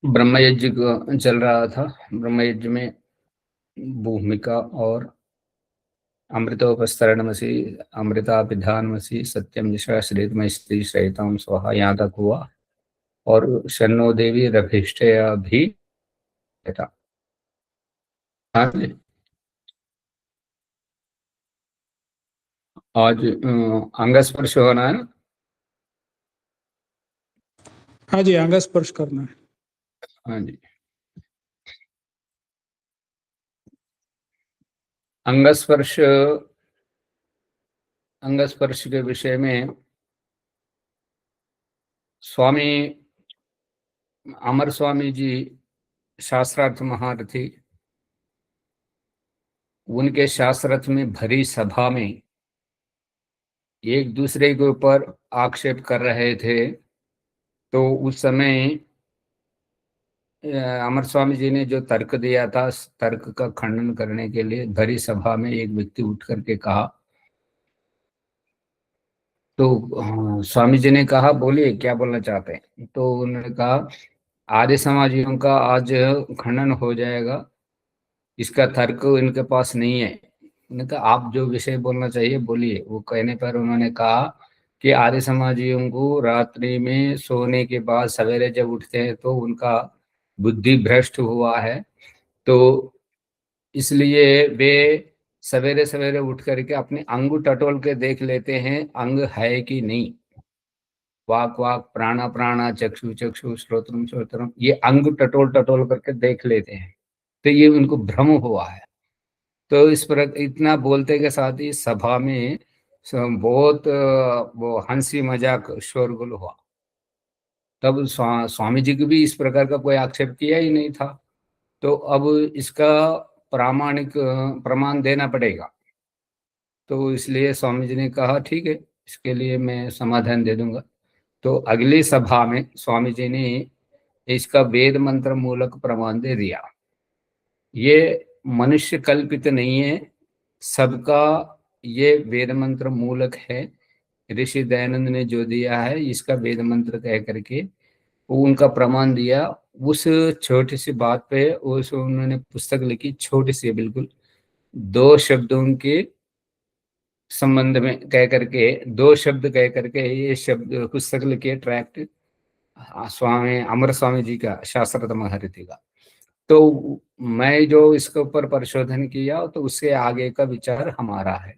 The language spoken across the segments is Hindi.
ब्रह्म यज्ञ चल रहा था। ब्रह्म यज्ञ में भूमिका और अमृतोपस्तरणमसि, अमृताभिधानमसि, सत्यम यशा श्रीतमय स्त्री श्रेयताम स्वाहा, यहाँ तक हुआ। और शन्नो देवी रभिष्ठया भी था। हाँ जी। आज अंग स्पर्श होना है ना। हाँ जी, अंग स्पर्श करना है। हाँ जी। अंग स्पर्श, अंग स्पर्श के विषय में स्वामी अमर स्वामी जी शास्त्रार्थ महारथी, उनके शास्त्रार्थ में भरी सभा में एक दूसरे के ऊपर आक्षेप कर रहे थे। तो उस समय अमर स्वामी जी ने जो तर्क दिया था, तर्क का खंडन करने के लिए भरी सभा में एक व्यक्ति उठ करके कहा। तो स्वामी जी ने कहा, बोलिए क्या बोलना चाहते हैं। तो उन्होंने कहा, आर्य समाजियों का आज खंडन हो जाएगा, इसका तर्क इनके पास नहीं है। उन्होंने कहा, आप जो विषय बोलना चाहिए बोलिए। वो कहने पर उन्होंने कहा कि आर्य समाजियों को रात्रि में सोने के बाद सवेरे जब उठते हैं तो उनका बुद्धि भ्रष्ट हुआ है। तो इसलिए वे सवेरे सवेरे उठ करके अपने अंग टटोल के देख लेते हैं अंग है कि नहीं। वाक वाक प्राणा प्राणा चक्षु चक्षु श्रोत्रम श्रोत्रम, ये अंग टटोल टटोल करके देख लेते हैं। तो ये उनको भ्रम हुआ है। तो इस पर इतना बोलते के साथ ही सभा में बहुत वो हंसी मजाक शोरगुल हुआ। तब स्वामी जी को भी इस प्रकार का कोई आक्षेप किया ही नहीं था। तो अब इसका प्रामाणिक प्रमाण देना पड़ेगा। तो इसलिए स्वामी जी ने कहा, ठीक है, इसके लिए मैं समाधान दे दूंगा। तो अगली सभा में स्वामी जी ने इसका वेद मंत्र मूलक प्रमाण दे दिया। ये मनुष्य कल्पित नहीं है, सबका ये वेद मंत्र मूलक है। ऋषि दयानंद ने जो दिया है इसका वेद मंत्र कह करके वो उनका प्रमाण दिया। उस छोटी सी बात पे उस उन्होंने पुस्तक लिखी, छोटी सी बिल्कुल, दो शब्दों के संबंध में कह करके, दो शब्द कह करके ये शब्द पुस्तक लिखी है, ट्रैक्ट, स्वामी अमर स्वामी जी का शास्त्रत महर्षि का। तो मैं जो इसके ऊपर परिशोधन किया तो उससे आगे का विचार हमारा है।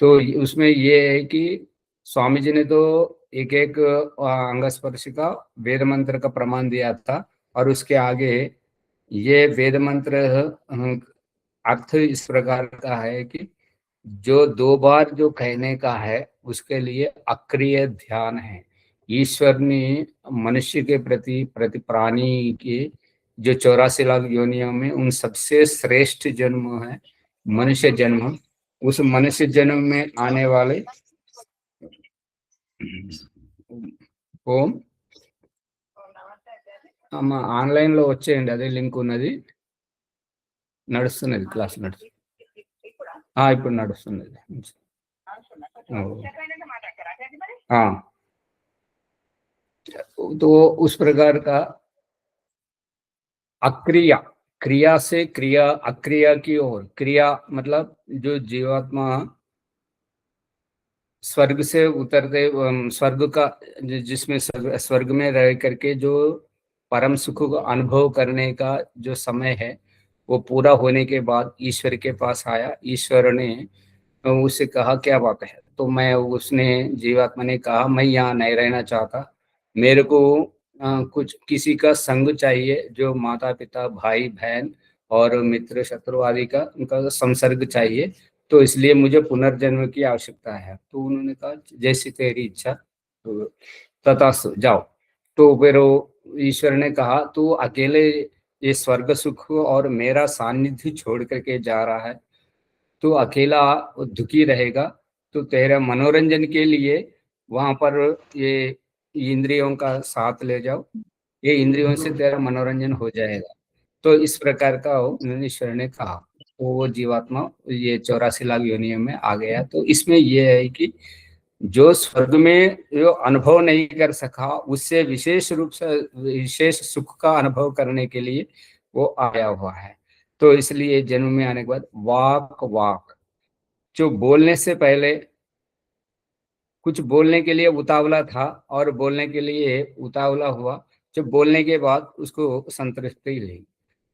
तो उसमें ये है कि स्वामी जी ने तो एक एक अंग स्पर्श का वेद मंत्र का प्रमाण दिया था। और उसके आगे ये वेद मंत्र अर्थ इस प्रकार का है कि जो दो बार जो कहने का है उसके लिए अक्रिय ध्यान है। ईश्वर ने मनुष्य के प्रति प्रति प्राणी के जो 84 लाख योनियों में उन सबसे श्रेष्ठ जन्म है मनुष्य जन्म। उस मनुष्य जन्म में आने वाले ఓం ఆన్లైన్లో వచ్చేయండి, అదే లింక్ ఉన్నది, నడుస్తున్నది, క్లాస్ నడుస్తుంది, ఇప్పుడు నడుస్తున్నది। हाँ, तो उस प्रकार का अक्रिया, क्रिया से क्रिया, अक्रिया की ओर क्रिया, मतलब जो जीवात्मा स्वर्ग से उतरते, स्वर्ग का जिसमें स्वर्ग में रह करके जो परम सुख को अनुभव करने का जो समय है वो पूरा होने के बाद ईश्वर के पास आया। ईश्वर ने उससे कहा, क्या बात है। तो मैं उसने जीवात्मा ने कहा, मैं यहाँ नहीं रहना चाहता, मेरे को कुछ किसी का संग चाहिए, जो माता पिता भाई बहन और मित्र शत्रु आदि का उनका संसर्ग चाहिए। तो इसलिए मुझे पुनर्जन्म की आवश्यकता है। तो उन्होंने कहा, जैसी तेरी इच्छा, तो तथास्तु, जाओ। तो फिर ईश्वर ने कहा, तू अकेले ये स्वर्ग सुख और मेरा सानिध्य छोड़ करके जा रहा है, तो अकेला दुखी रहेगा। तो तेरा मनोरंजन के लिए वहां पर ये इंद्रियों का साथ ले जाओ, ये इंद्रियों से तेरा मनोरंजन हो जाएगा। तो इस प्रकार का ईश्वर ने कहा। तो वो जीवात्मा ये 84 लाख योनियों में आ गया। तो इसमें यह है कि जो स्वर्ग में जो अनुभव नहीं कर सका, उससे विशेष रूप से विशेष सुख का अनुभव करने के लिए वो आया हुआ है। तो इसलिए जन्म में आने के बाद वाक वाक, जो बोलने से पहले कुछ बोलने के लिए उतावला था और बोलने के लिए उतावला हुआ, जब बोलने के बाद उसको संतृप्ति ली,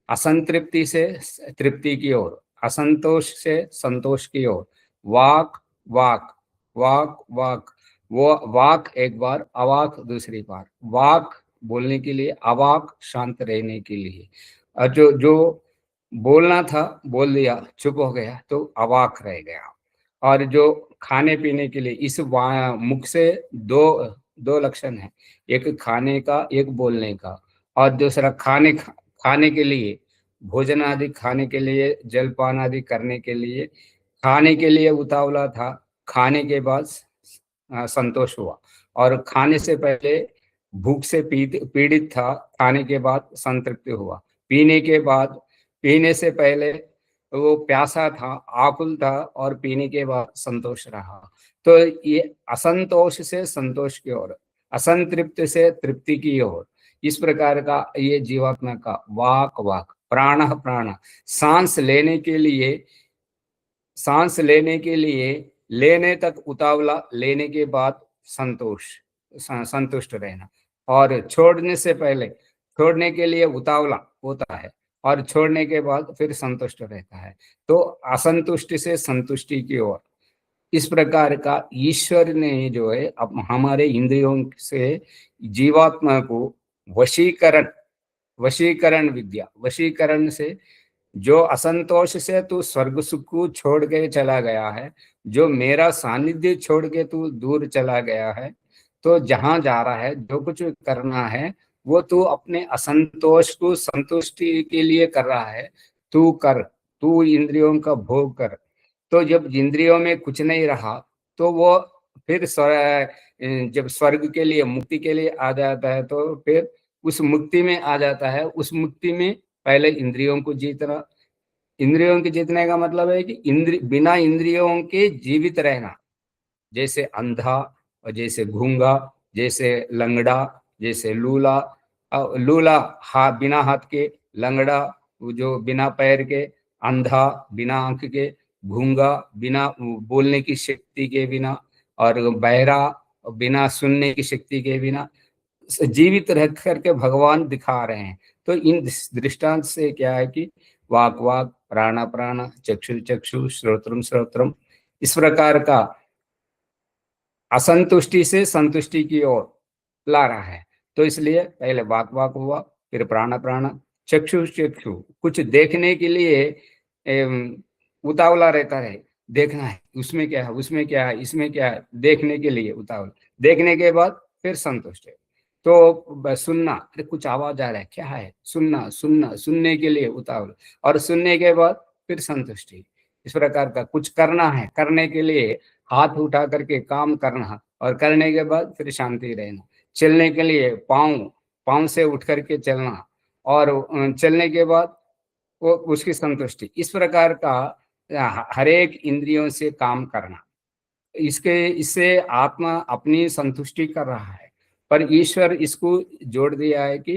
असंतृप्ति से तृप्ति की ओर, असंतोष से संतोष की ओर। वाक वाक वाक वाक, वो वाक एक बार, अवाक दूसरी बार। वाक बोलने के लिए, अवाक शांत रहने के लिए। और जो जो बोलना था बोल दिया, चुप हो गया तो अवाक रह गया। और जो खाने पीने के लिए, इस मुख से दो दो लक्षण है, एक खाने का, एक बोलने का। और दूसरा खाने के लिए, भोजन आदि खाने के लिए, जलपान आदि करने के लिए, खाने के लिए उतावला था, खाने के बाद संतोष हुआ। और खाने से पहले भूख से पीड़ित था, खाने के बाद संतृप्ति हुआ। पीने के बाद, पीने से पहले वो प्यासा था, आकुल था, और पीने के बाद संतोष रहा। तो ये असंतोष से संतोष की ओर, असंतृप्त से तृप्ति की ओर, इस प्रकार का ये जीवात्मा का वाक वाक। प्राण प्राण, सांस लेने के लिए, सांस लेने के लिए लेने तक उतावला, लेने के बाद संतोष, संतुष्ट रहना। और छोड़ने से पहले, छोड़ने के लिए उतावला होता है, और छोड़ने के बाद फिर संतुष्ट रहता है। तो असंतुष्टि से संतुष्टि की ओर, इस प्रकार का ईश्वर ने जो है अब हमारे इंद्रियों से जीवात्मा को वशीकरण, वशीकरण विद्या, वशीकरण से, जो असंतोष से तू स्वर्ग सुख को छोड़ के चला गया है, जो मेरा सानिध्य छोड़ के तू दूर चला गया है, तो जहां जा रहा है, जो कुछ करना है, वो तू अपने असंतोष को संतुष्टि के लिए कर रहा है। तू कर, तू इंद्रियों का भोग कर। तो जब इंद्रियों में कुछ नहीं रहा, तो वो फिर जब स्वर्ग के लिए, मुक्ति के लिए आ जाता है, तो फिर उस मुक्ति में आ जाता है। उस मुक्ति में पहले इंद्रियों को जीतना। इंद्रियों के जीतने का मतलब है कि बिना इंद्रियों के जीवित रहना। जैसे अंधा, और जैसे गूंगा, जैसे लंगड़ा, जैसे लूला। लूला बिना हाथ के, लंगड़ा वो जो बिना पैर के, अंधा बिना आंख के, गूंगा बिना बोलने की शक्ति के बिना, और बहरा बिना सुनने की शक्ति के बिना, जीवित रह करके भगवान दिखा रहे हैं। तो इन दृष्टांत से क्या है कि वाक वाक, प्राण प्राण, चक्षु चक्षु, श्रोत्रम श्रोत्रम, इस प्रकार का असंतुष्टि से संतुष्टि की ओर ला रहा है। तो इसलिए पहले वाक वाक हुआ, फिर प्राण प्राण, चक्षु चक्षु, कुछ देखने के लिए उतावला रहता है, देखना है, उसमें क्या है, उसमें क्या है, इसमें क्या है, देखने के लिए उतावला, देखने के बाद फिर संतुष्ट है। तो सुनना, अरे कुछ आवाज आ रहा है, क्या है, सुनना सुनना, सुनने के लिए उतावला, और सुनने के बाद फिर संतुष्टि। इस प्रकार का कुछ करना है, करने के लिए हाथ उठा करके काम करना, और करने के बाद फिर शांति रहना। चलने के लिए पाँव, पाँव से उठ करके चलना, और चलने के बाद वो उसकी संतुष्टि। इस प्रकार का हर एक इंद्रियों से काम करना, इसके इससे आत्मा अपनी संतुष्टि कर रहा है। पर ईश्वर इसको जोड़ दिया है कि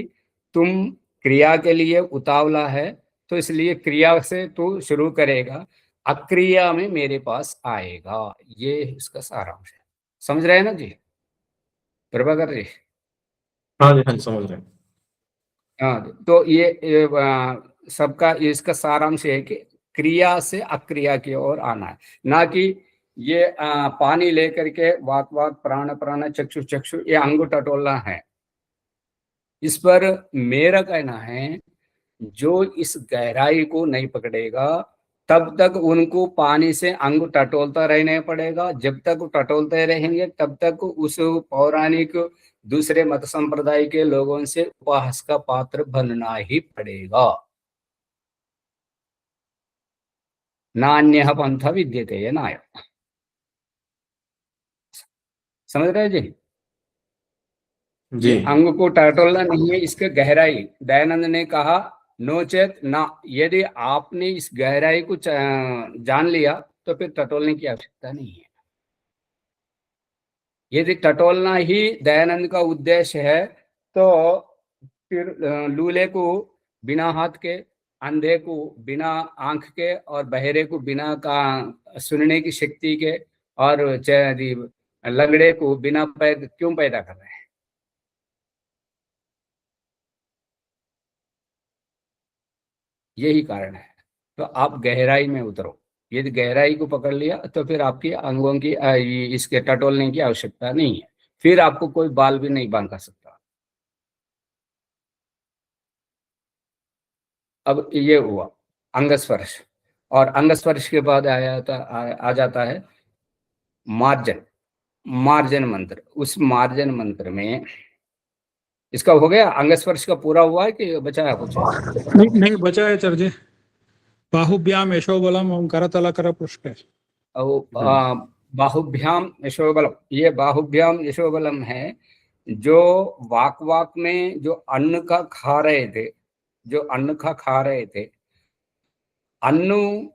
तुम क्रिया के लिए उतावला है, तो इसलिए क्रिया से तू शुरू करेगा, अक्रिया में मेरे पास आएगा। ये इसका सारांश है। समझ रहे हैं ना जी, प्रभाकर जी? हाँ जी, हाँ जी, समझ रहे हैं। हाँ, तो ये सबका इसका सारांश है कि क्रिया से अक्रिया की ओर आना है, ना कि ये पानी लेकर के वाक वाक, प्राण प्राण, चक्षु चक्षु, ये अंग टटोलना है। इस पर मेरा कहना है, जो इस गहराई को नहीं पकड़ेगा, तब तक उनको पानी से अंग टटोलता रहना पड़ेगा। जब तक टटोलते रहेंगे, तब तक उस पौराणिक दूसरे मत संप्रदाय के लोगों से उपहास का पात्र बनना ही पड़ेगा। नान्यः पंथ विद्यते नाय। समझ रहे जी? जी ये अंग को टटोलना नहीं है, इसके गहराई। दयानंद ने कहा, नोचेत ना, यदि आपने इस गहराई को जान लिया, तो फिर टटोलने की आवश्यकता नहीं है। यदि टटोलना ही दयानंद का उद्देश्य है तो फिर लूले को बिना हाथ के, अंधे को बिना आंख के और बहरे को बिना का सुनने की शक्ति के और लंगड़े को बिना पैर क्यों पैदा कर रहे हैं? यही कारण है। तो आप गहराई में उतरो। यदि गहराई को पकड़ लिया तो फिर आपकी अंगों की इसके टटोलने की आवश्यकता नहीं है। फिर आपको कोई बाल भी नहीं बांध सकता। अब ये हुआ अंगस्पर्श, और अंगस्पर्श के बाद आ जाता है मार्जन। मार्जन मंत्र। उस मार्जन मंत्र में इसका हो गया, अंगस्पर्श का पूरा हुआ है कि बचा है कुछ? नहीं बचा है सर जी। बाहुभ्याम यशोबलम ओम करतल पृष्ठ। बाहुभ्याम यशोबलम, ये बाहुभ्याम यशोबलम है। जो वाक में जो अन्न का खा रहे थे, अन्न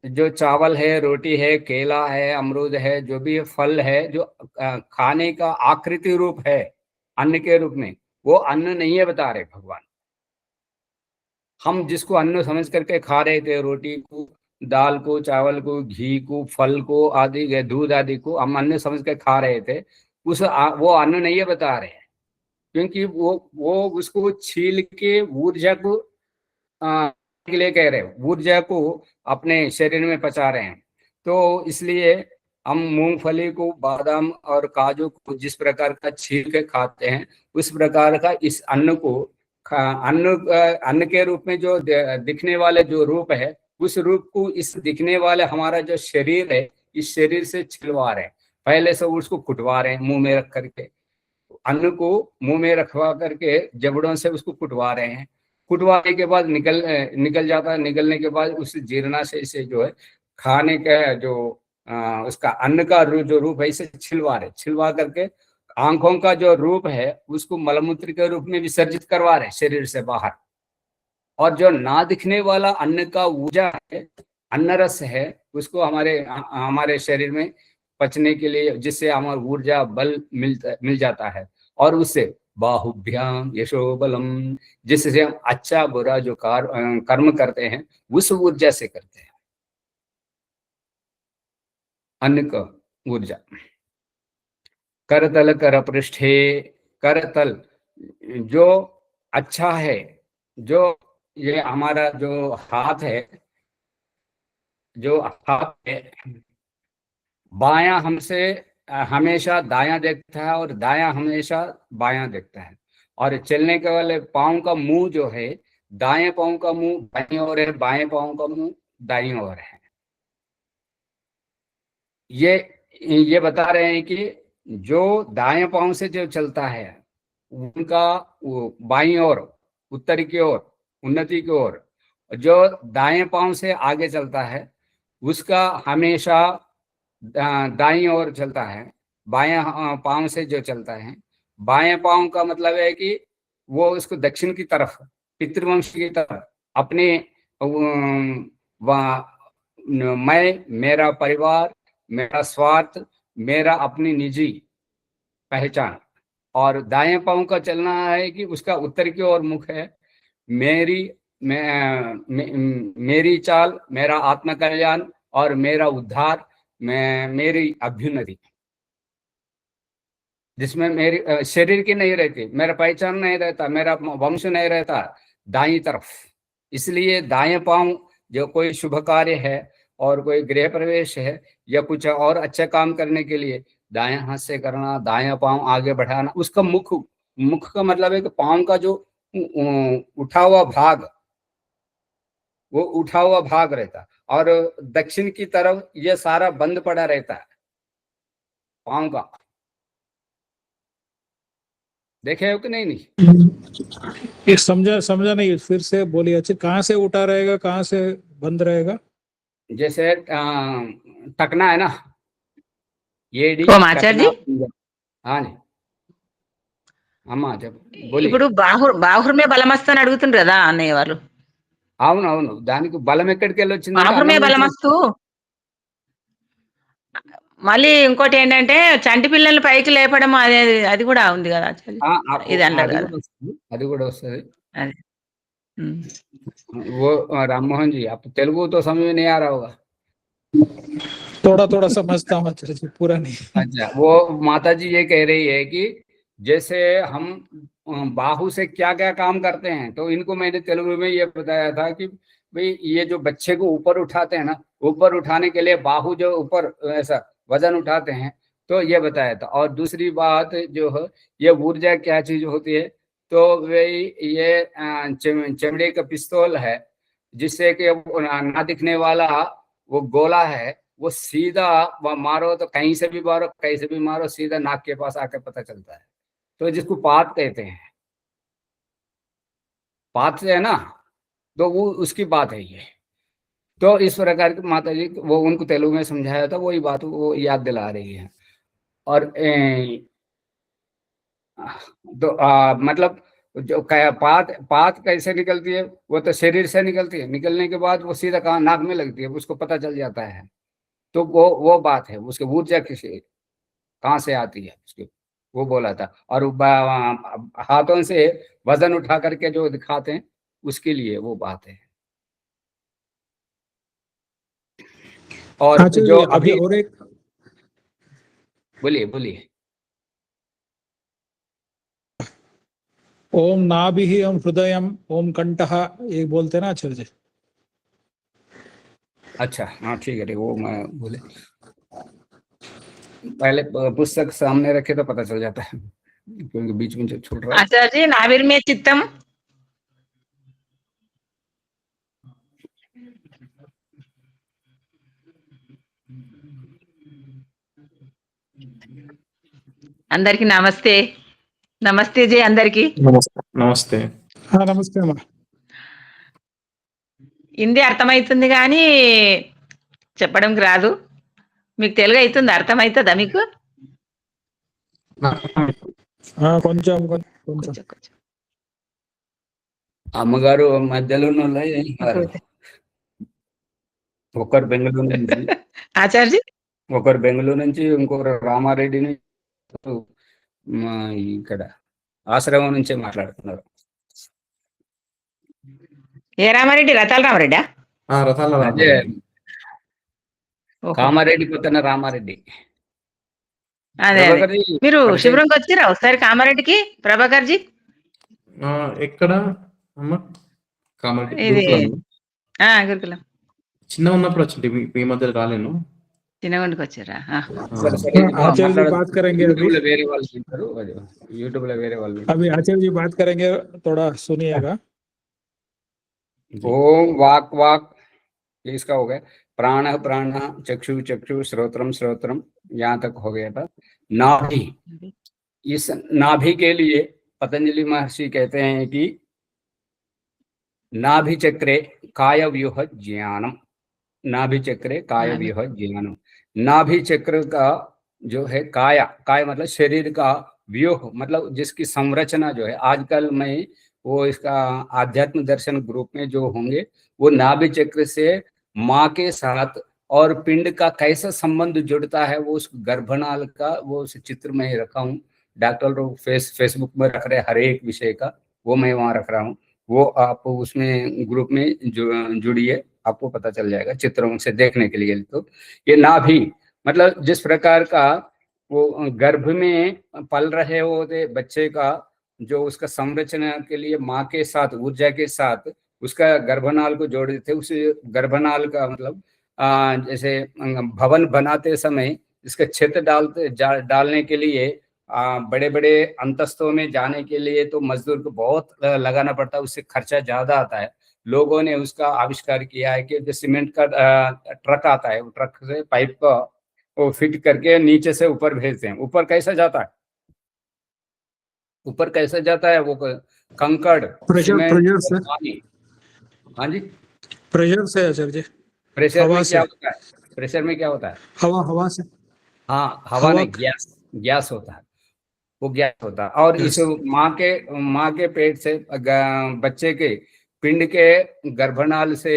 जो चावल है, रोटी है, केला है, अमरूद है, जो भी फल है, जो खाने का आकृति रूप है अन्न के रूप में, वो अन्न नहीं है बता रहे भगवान। हम जिसको अन्न समझ करके खा रहे थे, रोटी को, दाल को, चावल को, घी को, फल को आदि, दूध आदि को हम अन्न समझ के खा रहे थे, वो अन्न नहीं है बता रहे हैं। क्योंकि वो उसको छील के ऊर्जा को के लिए कह रहे हैं, ऊर्जा को अपने शरीर में पचा रहे हैं। तो इसलिए हम मूंगफली को, बादाम और काजू को जिस प्रकार का छील के खाते हैं, उस प्रकार का इस अन्न को अन्न के रूप में जो दिखने वाले जो रूप है, उस रूप को इस दिखने वाले हमारा जो शरीर है, इस शरीर से छिलवा रहे हैं। पहले से उसको कुटवा रहे हैं मुंह में रख करके, अन्न को मुंह में रखवा करके जबड़ों से उसको कुटवा रहे हैं। कुटवाने के बाद निकल जाता है। निकलने के बाद उस जीर्णाशय से जो है खाने का जो उसका अन्न का जो रूप है, इसे छिलवा करके आंखों का जो रूप है उसको मलमूत्र के रूप में विसर्जित करवा रहे शरीर से बाहर। और जो ना दिखने वाला अन्न का ऊर्जा है, अन्न रस है, उसको हमारे शरीर में पचने के लिए, जिससे हमारा ऊर्जा बल मिल जाता है, और उससे बाहुभ्याम यशोबलम, जिससे हम अच्छा बुरा जो कर्म करते हैं उस ऊर्जा से करते हैं, अन्न का ऊर्जा। करतल कर पृष्ठे, करतल जो अच्छा है, जो ये हमारा जो हाथ है, बायां हमसे हमेशा दायां देखता है और दायां हमेशा बायां देखता है। और चलने के वाले पांव का मुंह जो है, दाएं पांव का मुंह बाईं ओर है, बाएं पांव का मुंह दाईं ओर है। ये बता रहे हैं कि जो दाएं पांव से जो चलता है उनका बाईं ओर, उत्तर की ओर, उन्नति की ओर। जो दाएं पांव से आगे चलता है उसका हमेशा दाईं ओर चलता है। बाएं पांव से जो चलता है, बाएं पांव का मतलब है कि वो उसको दक्षिण की तरफ, पितृवंश की तरफ, अपने मैं, मेरा परिवार, मेरा स्वार्थ, मेरा अपनी निजी पहचान। और दाएं पांव का चलना है कि उसका उत्तर की ओर मुख है, मेरी चाल, मेरा आत्म कल्याण और मेरा उद्धार, मेरी अभ्युन्नति, जिसमें मेरी शरीर की नहीं रहती, मेरा पहचान नहीं रहता, मेरा वंश नहीं रहता, दाईं तरफ। इसलिए दाएं पांव जो कोई शुभ कार्य है और कोई गृह प्रवेश है या कुछ और अच्छा काम करने के लिए दाएं हाथ से करना, दाएं पांव आगे बढ़ाना, उसका मुख का मतलब है कि पांव का जो उठा हुआ भाग, वो उठा हुआ भाग रहता, और दक्षिण की तरफ ये सारा बंद पड़ा रहता है पांव का। देखे हो कि नहीं? ये समझा नहीं, फिर से बोलिए। अच्छा, कहाँ से उठा रहेगा, कहाँ से बंद रहेगा? जैसे टकना है ना, ये ఓం ఆచార్య हाँ जी, అమ్మా बोलिए। ఇప్పుడు బాహుర్మే బలమస్తు అని అడుగుతుండ్రు కదా అన్నయ్య వాళ్ళు. అవును, దానికి బలం ఎక్కడికి వెళ్ళి వచ్చింది? బాహుర్మే బలమస్తు మళ్ళీ ఇంకోటి ఏంటంటే చంటి పిల్లల్ని పైకి లేపడం అది కూడా ఉంది కదా ఆచార్య. ఇది అన్నారు అది కదా. కూడా వస్తుంది, అది కూడా వస్తుంది। అది ఉమ్. वो राम मोहन जी, आप तेलुगु तो समझ में नहीं आ रहा होगा। थोड़ा थोड़ा समझता हूँ आचार्य जी, पूरा नहीं। अच्छा, वो माता जी ये कह रही है कि जैसे हम बाहु से क्या क्या काम करते हैं, तो इनको मैंने तेलुगु में ये बताया था कि भाई ये जो बच्चे को ऊपर उठाते हैं ना, ऊपर उठाने के लिए बाहु जो ऊपर ऐसा वजन उठाते हैं, तो ये बताया था। और दूसरी बात जो है, ये ऊर्जा क्या चीज होती है, तो वही ये चमड़े का पिस्तौल है, जिससे कि वो ना दिखने वाला वो गोला है, वो सीधा मारो तो कहीं से भी मारो, कहीं से भी मारो, सीधा नाक के पास आकर पता चलता है। तो जिसको पात कहते हैं, पात से है ना, तो वो उसकी बात है ये। तो इस प्रकार की माता जी वो उनको तेलुगु में समझाया था, वही बात वो याद दिला रही है। और तो मतलब जो पात पात कैसे निकलती है, वो तो शरीर से निकलती है, निकलने के बाद वो सीधा कहाँ नाक में लगती है, उसको पता चल जाता है। तो वो बात है, उसके ऊर्जा किसी कहाँ से आती है उसके, वो बोला था। और हाथों से वजन उठा करके जो दिखाते हैं, उसके लिए वो बात है। और आचार्य जो जी, अभी और एक बोलिए बोलिए। ओम नाभिः ओम हृदयम ओम कंठः, ये बोलते हैं ना आचार्य जी। अच्छा हाँ ठीक है, वो मैं बोले पहले पुस्तक सामने रखे तो पता चल जाता है, क्योंकि बीच में जो छूट रहा है। आचार्य जी नाभिर्मे चित्तम, అందరికి నమస్తే, నమస్తే జీ అందరికి। నమస్తే నమస్తే। हाँ नमस्ते अम्मा। హిందీ అర్థమవుతుంది కానీ చెప్పడానికి రాదు, మీకు తెలుగు అవుతుంది, అర్థమవుతుందా మీకు? हाँ కొంచెం కొంచెం కొంచెం కొంచెం అమ్మగారు మధ్యలో ఒకరు బెంగళూరు నుంచి, ఆచార్య జీ ఒకరు బెంగళూరు నుంచి, ఇంకొకరు రామారెడ్డి నుంచి, ఇక్కడ ఆశ్రమం నుంచే మాట్లాడుతున్నారు। ఏ రామారెడ్డి? రతాల రామారెడ్డా? రథాల అదే రామారెడ్డి। కామారెడ్డి పక్కన రామారెడ్డి। అదే అదే, ప్రభాకర్ జీ మీరు పరిచయం- శిబిరంకి వచ్చిరా ఒకసారి కామారెడ్డికి ప్రభాకర్ జీ? ఎక్కడ అమ్మ? కామారెడ్డి ఇది గురుకులం? గురుకులం చిన్న ఉన్నప్పుడు వచ్చింది, ఈ మధ్య రాలేను। చిన్నగుండికి వచ్చారా? సరే సరే, आचार्य जी बात करेंगे अभी। యూట్యూబ్ లో వేరే వాళ్ళు వింటారు, యూట్యూబ్ లో వేరే వాళ్ళు వింటారు। अभी आचार्य जी बात करेंगे, थोड़ा सुनिएगा। ओम वाक वाक, ये इसका हो गया। प्राण प्राण, चक्षु चक्षु, श्रोत्रम श्रोत्रम, यहाँ तक हो गया था। नाभि, इस नाभि के लिए पतंजलि महर्षि कहते हैं कि नाभि चक्रे काय व्यूह ज्ञानम, नाभि चक्रे काय व्यूह ज्ञानम। नाभि चक्र का जो है काया, काय मतलब शरीर का, व्यूह मतलब जिसकी संरचना जो है, आजकल मैं वो इसका आध्यात्म दर्शन ग्रुप में जो होंगे, वो नाभि चक्र से माँ के साथ और पिंड का कैसा संबंध जुड़ता है, वो उस गर्भनाल का वो उस चित्र में रखा हूँ। डॉक्टर लोग फेसबुक में रख रहे हर एक विषय का, वो मैं वहाँ रख रहा हूँ। वो आप उसमें ग्रुप में जुड़िए, आपको पता चल जाएगा चित्रों से देखने के लिए। तो ये नाभि मतलब जिस प्रकार का वो गर्भ में पल रहे होते बच्चे का, जो उसका संरचना के लिए माँ के साथ ऊर्जा के साथ उसका गर्भनाल को जोड़ देते, उस गर्भनाल का मतलब जैसे भवन बनाते समय इसका छेद डालने के लिए बड़े बड़े अंतस्तों में जाने के लिए तो मजदूर को बहुत लगाना पड़ता है, उससे खर्चा ज्यादा आता है। लोगों ने उसका आविष्कार किया है कि जो सीमेंट का ट्रक आता है, वो ट्रक से पाइप का वो फिट करके नीचे से ऊपर भेजते हैं। ऊपर कैसा जाता है, ऊपर कैसा जाता है, वो कंकड़, प्रेशर से, पानी। हाँ जी, प्रेशर से आचार्य जी। प्रेशर हवा में से। क्या होता है, प्रेशर में क्या होता है? हवा से। हाँ हवा नहीं, गैस होता है, वो गैस होता है। और इस माँ के पेट से बच्चे के पिंड के गर्भनाल से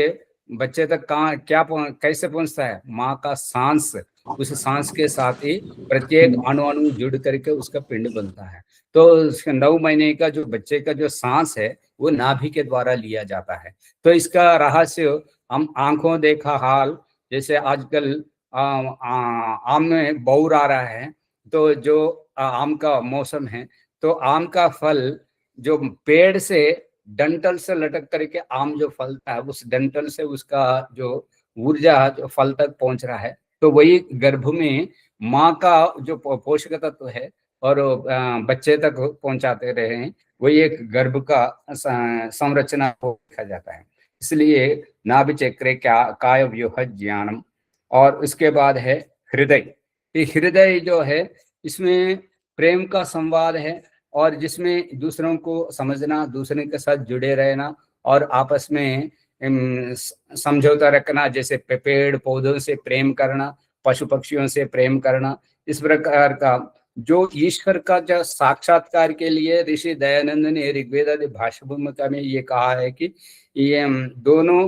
बच्चे तक कहाँ क्या कैसे पहुंचता है? माँ का सांस उस सांस के साथ ही प्रत्येक अणु अणु जुड़ करके उसका पिंड बनता है। तो 9 महीने का जो बच्चे का जो सांस है वो नाभि के द्वारा लिया जाता है। तो इसका रहस्य हम आंखों देखा हाल, जैसे आजकल आम में बौर आ रहा है, तो जो आम का मौसम है, तो आम का फल जो पेड़ से डंठल से लटक करके आम जो फलता है, उस डंठल से उसका जो ऊर्जा जो फल तक पहुंच रहा है, तो वही गर्भ में माँ का जो पोषक तत्व है और बच्चे तक पहुंचाते रहे हैं, वही एक गर्भ का संरचना को देखा जाता है। इसलिए नाभि चक्रे काय व्यूह ज्ञानम। और उसके बाद है हृदय। ये हृदय जो है, इसमें प्रेम का संवाद है और जिसमें दूसरों को समझना, दूसरे के साथ जुड़े रहना और आपस में समझौता रखना, जैसे पेड़ पौधों से प्रेम करना, पशु पक्षियों से प्रेम करना, इस प्रकार का जो ईश्वर का जो साक्षात्कार के लिए ऋषि दयानंद ने ऋग्वेद आदि भाष्य भूमिका में ये कहा है कि ये दोनों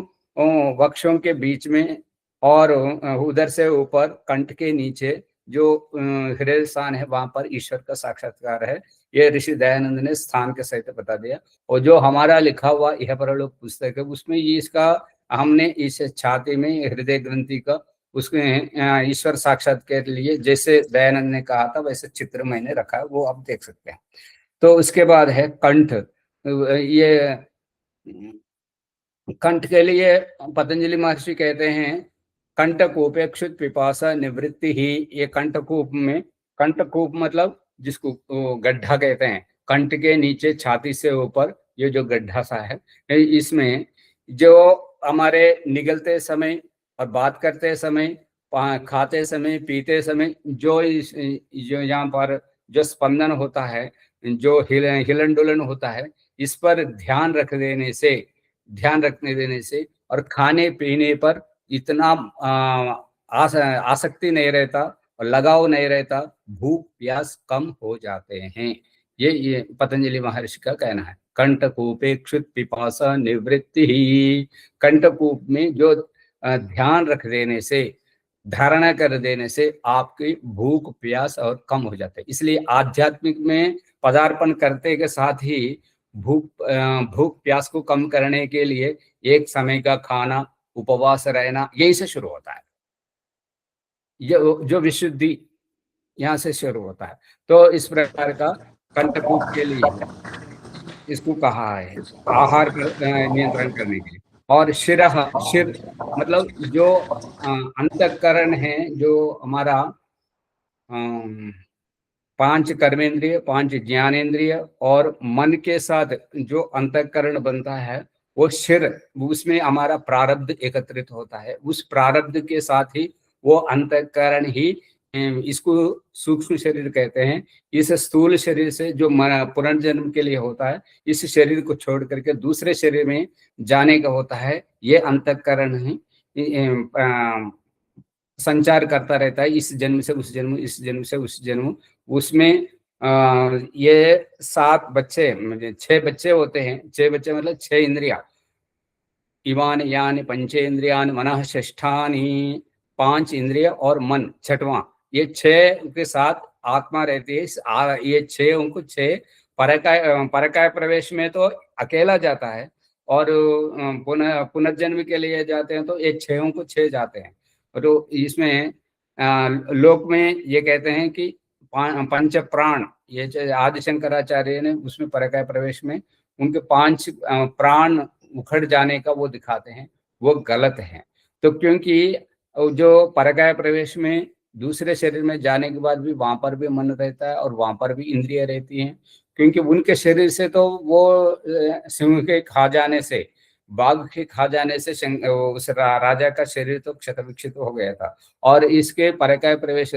वक्षों के बीच में और उधर से ऊपर कंठ के नीचे जो हृदय स्थान है, वहां पर ईश्वर का साक्षात्कार है। ये ऋषि दयानंद ने स्थान के सहित बता दिया। और जो हमारा लिखा हुआ यह परलोक पुस्तक है, उसमें ये इसका हमने इस छाती में हृदय ग्रंथि का उसमें ईश्वर साक्षात्कार के लिए जैसे दयानंद ने कहा था वैसे चित्र मैंने रखा है, वो आप देख सकते हैं। तो उसके बाद है कंठ। ये कंठ के लिए पतंजलि महर्षि कहते हैं कंठकूपेक्षुत पिपासा निवृत्ति ही। ये कंठकूप में, कंठकूप मतलब जिसको गड्ढा कहते हैं, कंठ के नीचे छाती से ऊपर ये जो गड्ढा सा है, इसमें जो हमारे निगलते समय और बात करते समय, खाते समय, पीते समय जो यहाँ पर जो स्पंदन होता है, जो हिलन डुलन होता है, इस पर ध्यान रखने देने से और खाने पीने पर इतना आसक्ति नहीं रहता और लगाव नहीं रहता, भूख प्यास कम हो जाते हैं। ये पतंजलि महर्षि का कहना है। कंठकूपेक्षुत पिपासा निवृत्ति ही। कंठकूप में जो ध्यान रख देने से, धारणा कर देने से आपकी भूख प्यास और कम हो जाते हैं। इसलिए आध्यात्मिक में पदार्पण करते के साथ ही भूख प्यास को कम करने के लिए एक समय का खाना, उपवास रहना, यही से शुरू होता है। ये जो विशुद्धि यहाँ से शुरू होता है। तो इस प्रकार का कंठकूप के लिए इसको कहा है, आहार नियंत्रण करने के लिए। और शिर मतलब जो अंतःकरण है, जो हमारा 5 कर्मेंद्रिय, 5 ज्ञानेंद्रिय और मन के साथ जो अंतःकरण बनता है, वो शिर, उसमें हमारा प्रारब्ध एकत्रित होता है। उस प्रारब्ध के साथ ही वो अंतःकरण ही, इसको सूक्ष्म शरीर कहते हैं। इस स्थूल शरीर से जो पुनर्जन्म के लिए होता है, इस शरीर को छोड़ करके दूसरे शरीर में जाने का होता है, ये अंतःकरण ही संचार करता रहता है, इस जन्म से उस जन्म, इस जन्म से उस जन्म। उसमें ये 7 बच्चे, 6 बच्चे होते हैं। 6 बच्चे मतलब 6 इंद्रिया, इवान यानी पंचेन्द्रियान मनः षष्ठानि, 5 इंद्रिय और मन छठवां, ये 6 के साथ आत्मा रहती है। ये 6 उनको 6 परकाय प्रवेश में तो अकेला जाता है, और पुनर्जन्म के लिए जाते हैं तो ये 6 को 6 जाते हैं। तो इसमें लोक में ये कहते हैं कि पंच प्राण, ये आदि शंकराचार्य ने उसमें परकाय प्रवेश में उनके 5 प्राण उखड़ जाने का वो दिखाते हैं, वो गलत है। तो क्योंकि जो परकाय प्रवेश में दूसरे शरीर में जाने के बाद भी वहां पर भी मन रहता है और वहां पर भी इंद्रिय रहती हैं, क्योंकि उनके शरीर से तो वो सिंह के खा जाने से, बाघ के खा जाने से उस राजा का शरीर तो क्षत विक्षित हो गया था, और इसके परकाय प्रवेश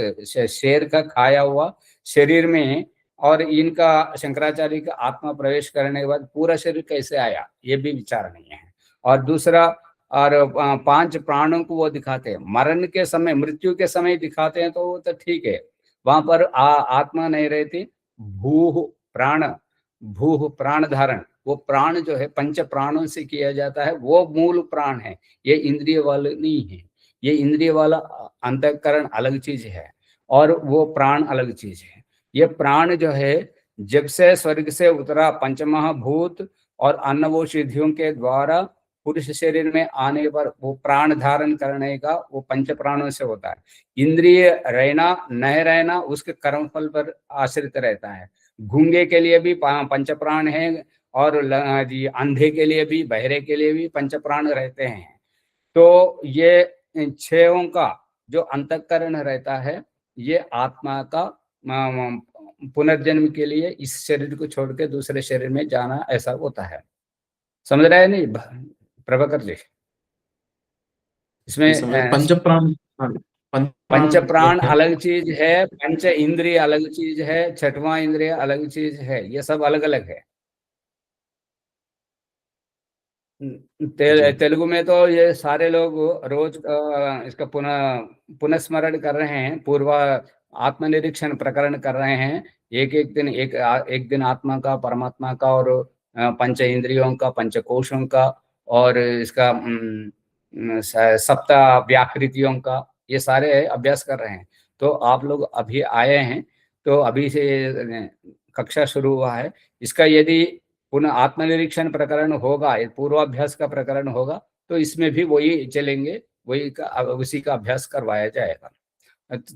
शेर का खाया हुआ शरीर में और इनका शंकराचार्य का आत्मा प्रवेश करने के बाद पूरा शरीर कैसे आया, ये भी विचार नहीं है। और दूसरा, और 5 प्राणों को वो दिखाते हैं, मरण के समय, मृत्यु के समय दिखाते हैं तो वो तो ठीक है, वहां पर आत्मा नहीं रहती। भूह प्राण धारण, वो प्राण जो है 5 प्राणों से किया जाता है, वो मूल प्राण है, ये इंद्रिय वाले नहीं है। ये इंद्रिय वाला अंतःकरण अलग चीज है और वो प्राण अलग चीज है। ये प्राण जो है जब से स्वर्ग से उतरा पंचमहाभूत और अन्नवोषधियों के द्वारा पुरुष शरीर में आने पर वो प्राण धारण करने का वो पंच प्राणों से होता है। इंद्रिय रहना न रहना उसके कर्म फल पर आश्रित रहता है। गूंगे के लिए भी पंच प्राण है और अंधे के लिए भी, बहरे के लिए भी पंच प्राण रहते हैं। तो ये छहों का जो अंतःकरण रहता है ये आत्मा का पुनर्जन्म के लिए इस शरीर को छोड़ के दूसरे शरीर में जाना ऐसा होता है। समझ रहे हैं नहीं प्रभाकर जी? इसमें पंच प्राण, पंच प्राण अलग चीज है, पंच इंद्रिय अलग चीज है, छठवां इंद्रिय अलग चीज है, ये सब अलग अलग है। तेलुगु में तो ये सारे लोग रोज इसका पुनस्मरण कर रहे हैं, पूर्व आत्मनिरीक्षण प्रकरण कर रहे हैं। एक दिन आत्मा का, परमात्मा का और पंच इंद्रियों का, पंचकोशों का और इसका सप्त व्याकृतियों का, ये सारे अभ्यास कर रहे हैं। तो आप लोग अभी आए हैं तो अभी से कक्षा शुरू हुआ है। इसका यदि पुनः आत्मनिरीक्षण प्रकरण होगा, पूर्वाभ्यास का प्रकरण होगा तो इसमें भी वही चलेंगे, उसी का अभ्यास करवाया जाएगा,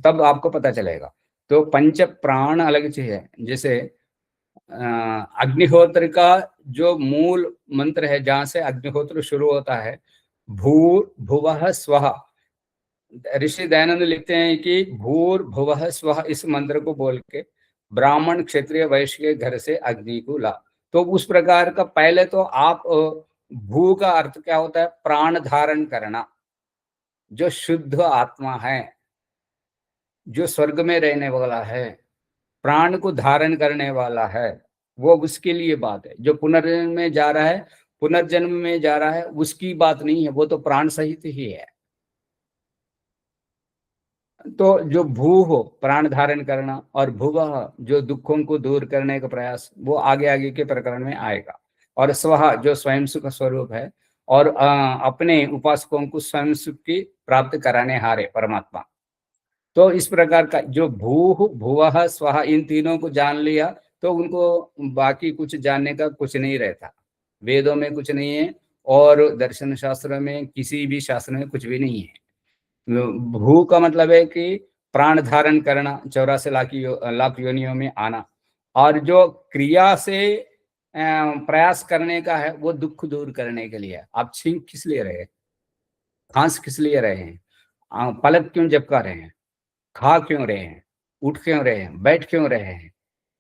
तब आपको पता चलेगा। तो पंच प्राण अलग चीज है। जैसे अग्निहोत्र का जो मूल मंत्र है, जहां से अग्निहोत्र शुरू होता है, भूर भुवः स्वः। ऋषि दयानंद लिखते हैं कि भूर भुवः स्वः इस मंत्र को बोल के ब्राह्मण क्षत्रिय वैश्य के घर से अग्नि को ला। तो उस प्रकार का पहले तो आप भू का अर्थ क्या होता है? प्राण धारण करना। जो शुद्ध आत्मा है, जो स्वर्ग में रहने वाला है, प्राण को धारण करने वाला है, वो उसके लिए बात है। जो पुनर्जन्म में जा रहा है, पुनर्जन्म में जा रहा है, उसकी बात नहीं है, वो तो प्राण सहित ही है। तो जो भू हो प्राण धारण करना और भुवः जो दुखों को दूर करने का प्रयास, वो आगे आगे के प्रकरण में आएगा। और स्वः जो स्वयं सुख स्वरूप है और अपने उपासकों को स्वयं सुख की प्राप्त कराने हारे परमात्मा। तो इस प्रकार का जो भू भुवः स्वः इन तीनों को जान लिया तो उनको बाकी कुछ जानने का कुछ नहीं रहता। वेदों में कुछ नहीं है और दर्शन शास्त्र में, किसी भी शास्त्र में कुछ भी नहीं है। भू का मतलब है कि प्राण धारण करना, 84 लाख योनियों में आना। और जो क्रिया से प्रयास करने का है वो दुख दूर करने के लिए। आप छींक किस लिए रहे, खांस किस लिए रहे हैं, पलक क्यों झपका रहे हैं, खा क्यों रहे हैं, उठ क्यों रहे हैं, बैठ क्यों रहे हैं?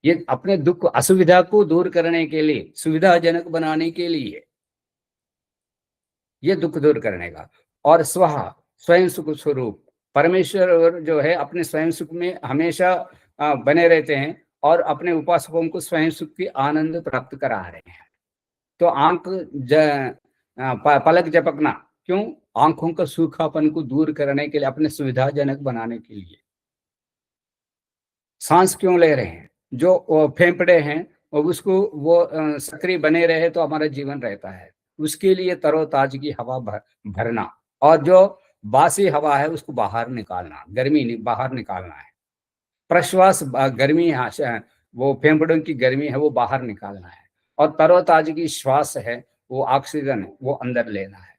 ये अपने दुख असुविधा को दूर करने के लिए, सुविधाजनक बनाने के लिए, ये दुख दूर करने का। और स्वः स्वयं सुख स्वरूप परमेश्वर जो है अपने स्वयं सुख में हमेशा बने रहते हैं और अपने उपासकों को स्वयं सुख की आनंद प्राप्त करा रहे हैं। तो पलक झपकना क्यों? आंखों का सूखापन को दूर करने के लिए, अपने सुविधाजनक बनाने के लिए। सांस क्यों ले रहे हैं? जो फेफड़े हैं और उसको वो सक्रिय बने रहे तो हमारा जीवन रहता है, उसके लिए तरोताजगी हवा भरना। और जो बासी हवा है उसको बाहर निकालना, गर्मी बाहर निकालना है। प्रश्वास गर्मी, वो फेफड़ों की गर्मी है वो बाहर निकालना है। और तरोताजगी श्वास है, वो ऑक्सीजन है, वो अंदर लेना है।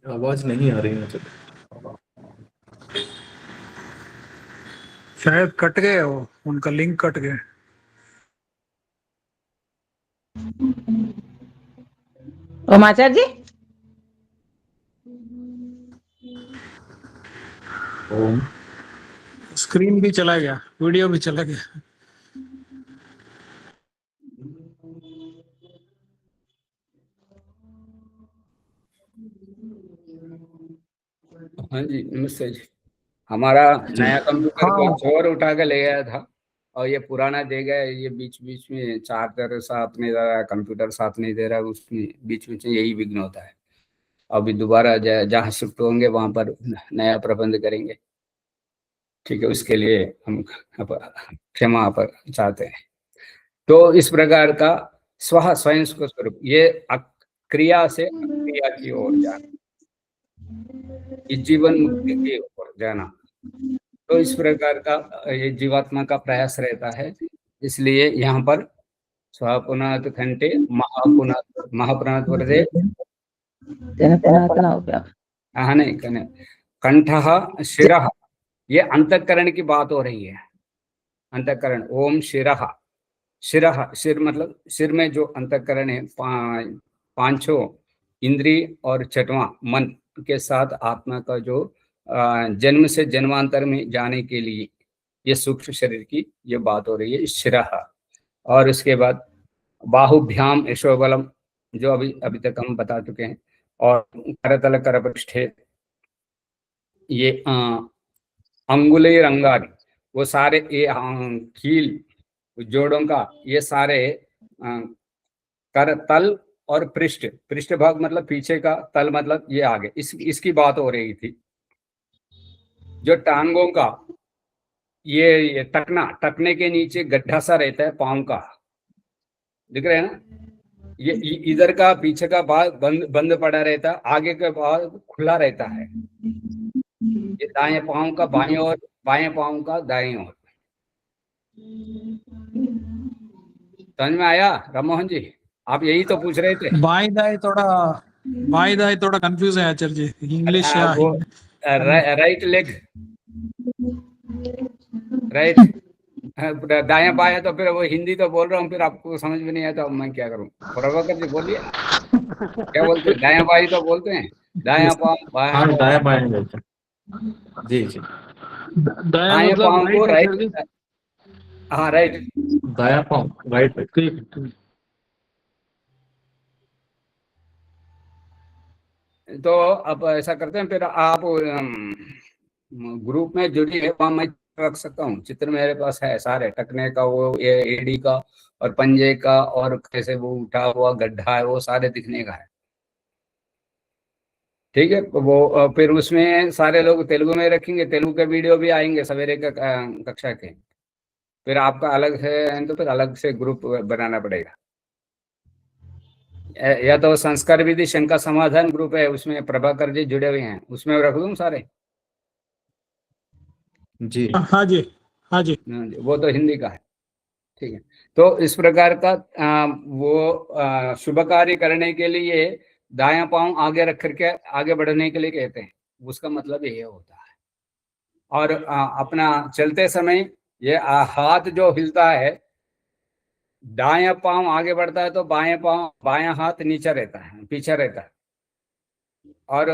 आवाज नहीं आ रही मुझे। शायद कट गए, वो उनका लिंक कट गया। ओमाचार्य जी, ओम स्क्रीन भी चला गया, वीडियो भी चला गया। हाँ जी, नमस्ते जी। हमारा नया कंप्यूटर को चोर उठा के ले गया था और ये पुराना दे गया। ये बीच बीच में चार्जर साथ नहीं दे रहा, कंप्यूटर साथ नहीं दे रहा, उसमें बीच बीच में यही विघ्न होता है। अभी दोबारा जहाँ शिफ्ट होंगे वहां पर नया प्रबंध करेंगे। ठीक है, उसके लिए हम क्षमा चाहते हैं। तो इस प्रकार का स्वयं को स्वरूप, ये क्रिया से अक्रिया की ओर जाना, इस जीवन मुक्ति की ओर जाना। तो इस प्रकार का ये जीवात्मा का प्रयास रहता है। इसलिए यहाँ पर स्वपुनात घंटे महापुनात वरदे नहीं कने कंठ शिरः, ये अंतःकरण की बात हो रही है। अंतःकरण, ओम शिरः, शिरः सिर मतलब सिर में जो अंतःकरण है, पांचों इंद्री और छठवां मन के साथ आत्मा का जो जन्म से जन्मांतर में जाने के लिए ये सूक्ष्म शरीर की ये बात हो रही है, शिरः। और उसके बाद बाहुभ्याम यशोबलम, जो अभी तक हम बता चुके हैं, और करतल करपृष्ठे, ये अंगुलेर अंगानि, वो सारे ये कील जोड़ों का ये सारे कर तल और पृष्ठ, पृष्ठ भाग मतलब पीछे का, तल मतलब ये आगे, इसकी बात हो रही थी। जो टांगों का ये टकने के नीचे गड्ढा सा रहता है पांव का, दिख रहे हैं ना, ये इधर का पीछे का भाग बंद पड़ा रहता है, आगे का भाग खुला रहता है। ये दाएं पांव का बाएं और बाएं पांव का दाएं ओर। समझ में आया राममोहन जी? आप यही तो पूछ रहे थे। बाई दाई थोड़ा कंफ्यूज है आचार्य जी, इंग्लिश या राइट लेग, राइट दाया बाया, तो फिर वो हिंदी तो बोल रहा हूँ, फिर आपको समझ में नहीं आया तो मैं क्या करूँ? प्रभाकर जी बोलिए, क्या बोलते हैं? दाया बाई तो बोलते हैं, दाया पाँव बाया, दाया बाया जी जी, दाया पाँव को राइट, हाँ राइट, दाया पाँव राइट। तो अब ऐसा करते हैं, फिर आप ग्रुप में जुड़िए, वहाँ मैं रख सकता हूँ चित्र, मेरे पास है सारे, टकने का, वो ये एडी का और पंजे का, और कैसे वो उठा हुआ गड्ढा है, वो सारे दिखने का है। ठीक है, वो फिर उसमें सारे लोग तेलुगु में रखेंगे, तेलुगु के वीडियो भी आएंगे सवेरे का कक्षा के। फिर आपका अलग है तो फिर अलग से ग्रुप बनाना पड़ेगा, या तो संस्कार विधि शंका समाधान ग्रुप है, उसमें प्रभाकर जी जुड़े हुए हैं, उसमें रख दूं सारे? जी हाँ जी, हाँ जी, वो तो हिंदी का है। ठीक है, तो इस प्रकार का वो शुभ कार्य करने के लिए दायां पांव आगे रख करके आगे बढ़ने के लिए कहते हैं, उसका मतलब ये होता है। और अपना चलते समय ये हाथ जो हिलता है, दायां पांव आगे बढ़ता है तो बायां हाथ नीचे रहता है, पीछे रहता है, और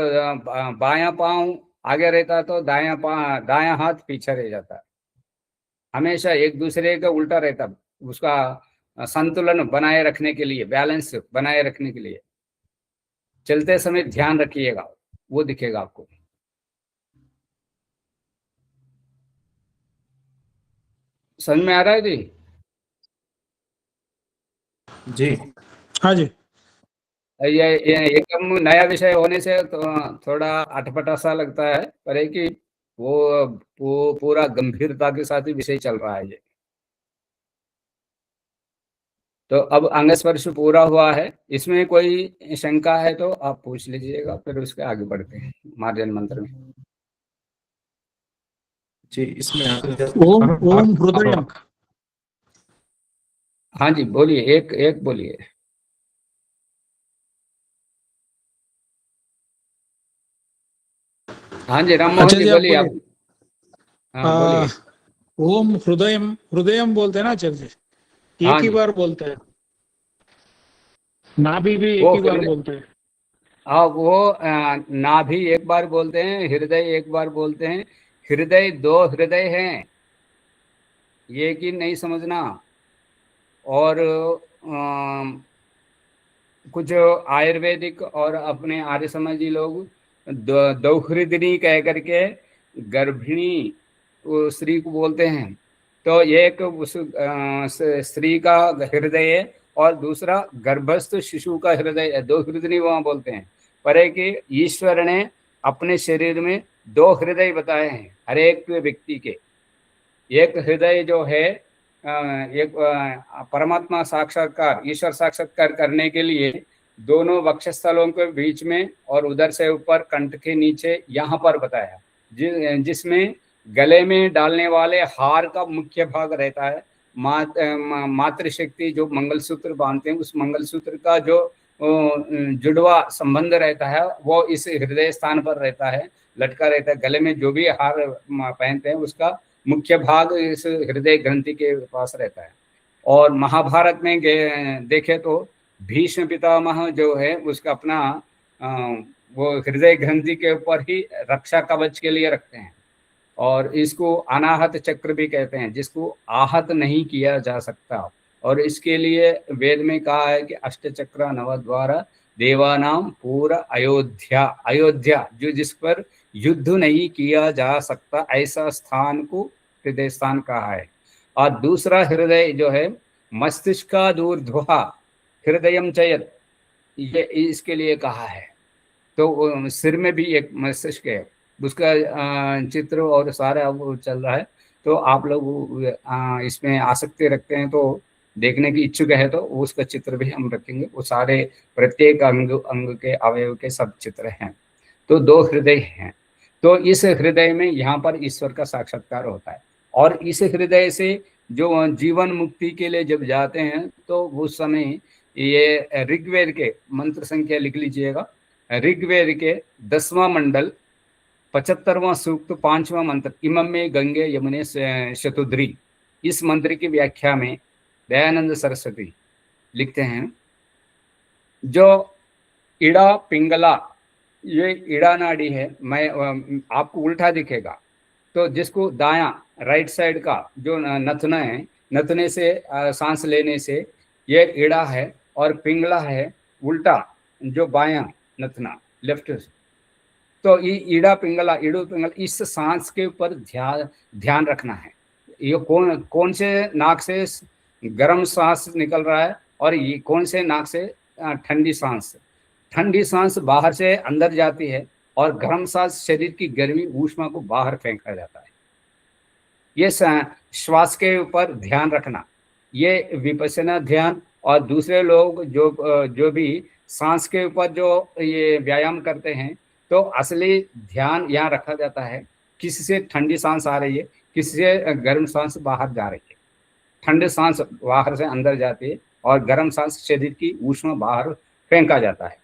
बायां पांव आगे रहता है तो दायां हाथ पीछे रह जाता है। हमेशा एक दूसरे का उल्टा रहता है, उसका संतुलन बनाए रखने के लिए, बैलेंस बनाए रखने के लिए चलते समय ध्यान रखिएगा, वो दिखेगा आपको। समझ में आ रहा है जी? जी हाँ जी। ये एकदम नया विषय होने से तो थोड़ा अटपटा सा लगता है, पर है कि वो पूरा गंभीरता के साथ ही विषय चल रहा है ये। तो अब अंग स्पर्श पूरा हुआ है, इसमें कोई शंका है तो आप पूछ लीजिएगा, फिर उसके आगे बढ़ते हैं मार्जन मंत्र में। जी, इसमें ओम ओम हृदय, हाँ जी बोलिए, एक बोलिए। हाँ जी राम मोहन जी बोलिए आप। हाँ बोलिए। ओम हृदय बोलते हैं ना आचार्य जी, हाँ एक ही जी। बार बोलते हैं, नाभि भी एक वो ही बार बोलते हैं। हाँ, वो नाभि एक बार बोलते हैं, हृदय एक बार बोलते हैं। हृदय दो हृदय हैं, ये कि नहीं समझना। और कुछ आयुर्वेदिक और अपने आर्य समाजी लोग दौहृदनी कह करके गर्भिणी स्त्री को बोलते हैं। तो एक उस स्त्री का हृदय है और दूसरा गर्भस्थ शिशु का हृदय है, दो हृदय वहां बोलते हैं। पर है कि ईश्वर ने अपने शरीर में दो हृदय बताए हैं हर एक व्यक्ति के। एक हृदय जो है एक परमात्मा साक्षात्कार, ईश्वर साक्षात्कार करने के लिए दोनों वक्षस्थलों के बीच में और उधर से ऊपर कंठ के नीचे यहाँ पर बताया, जिसमें गले में डालने वाले हार का मुख्य भाग रहता है। मातृशक्ति जो मंगलसूत्र बांधते हैं, उस मंगलसूत्र का जो जुड़वा संबंध रहता है वो इस हृदय स्थान पर रहता है, लटका रहता है। गले में जो भी हार पहनते हैं उसका मुख्य भाग इस हृदय ग्रंथि के पास रहता है। और महाभारत में देखे तो भीष्म पितामह जो है उसका अपना वो हृदय ग्रंथि के ऊपर ही रक्षा कवच के लिए रखते हैं, और इसको अनाहत चक्र भी कहते हैं, जिसको आहत नहीं किया जा सकता। और इसके लिए वेद में कहा है कि अष्टचक्र नवद्वार देवानाम पूरा अयोध्या, अयोध्या जो जिस पर युद्ध नहीं किया जा सकता ऐसा स्थान को हृदय स्थान कहा है। और दूसरा हृदय जो है मस्तिष्कादूर्ध्वा हृदयम चयत, ये इसके लिए कहा है। तो सिर में भी एक मस्तिष्क है, उसका चित्र और सारा वो चल रहा है। तो आप लोग इसमें आसक्ति रखते हैं तो देखने की इच्छुक है तो उसका चित्र भी हम रखेंगे। वो सारे प्रत्येक अंग के अवयव के सब चित्र हैं। तो दो हृदय हैं। तो इस हृदय में यहाँ पर ईश्वर का साक्षात्कार होता है। और इस हृदय से जो जीवन मुक्ति के लिए जब जाते हैं तो उस समय ये ऋग्वेद के मंत्र संख्या लिख लीजिएगा। ऋग्वेद के 10वां मंडल 75वां सूक्त 5वां मंत्र, इमं में गंगे यमुने शतुद्री, इस मंत्र की व्याख्या में दयानंद सरस्वती लिखते हैं, जो इड़ा पिंगला, ये इड़ा नाड़ी है, मैं आपको उल्टा दिखेगा तो जिसको दायां राइट साइड का जो नथना है, नथने से सांस लेने से ये इड़ा है, और पिंगला है उल्टा जो बायां नथना लेफ्ट। तो ये इड़ा पिंगला, इड़ू पिंगला, इस सांस के ऊपर ध्यान रखना है। ये कौन से नाक से गर्म सांस निकल रहा है और ये कौन से नाक से ठंडी सांस। ठंडी सांस बाहर से अंदर जाती है और गर्म सांस शरीर की गर्मी ऊष्मा को बाहर फेंका जाता है। ये श्वास के ऊपर ध्यान रखना, ये विपश्यना ध्यान। और दूसरे लोग जो भी सांस के ऊपर जो ये व्यायाम करते हैं तो असली ध्यान यहाँ रखा जाता है, किसी से ठंडी सांस आ रही है, किसी से गर्म सांस बाहर जा रही है। ठंडी सांस बाहर से अंदर जाती है और गर्म सांस शरीर की ऊष्मा बाहर फेंका जाता है।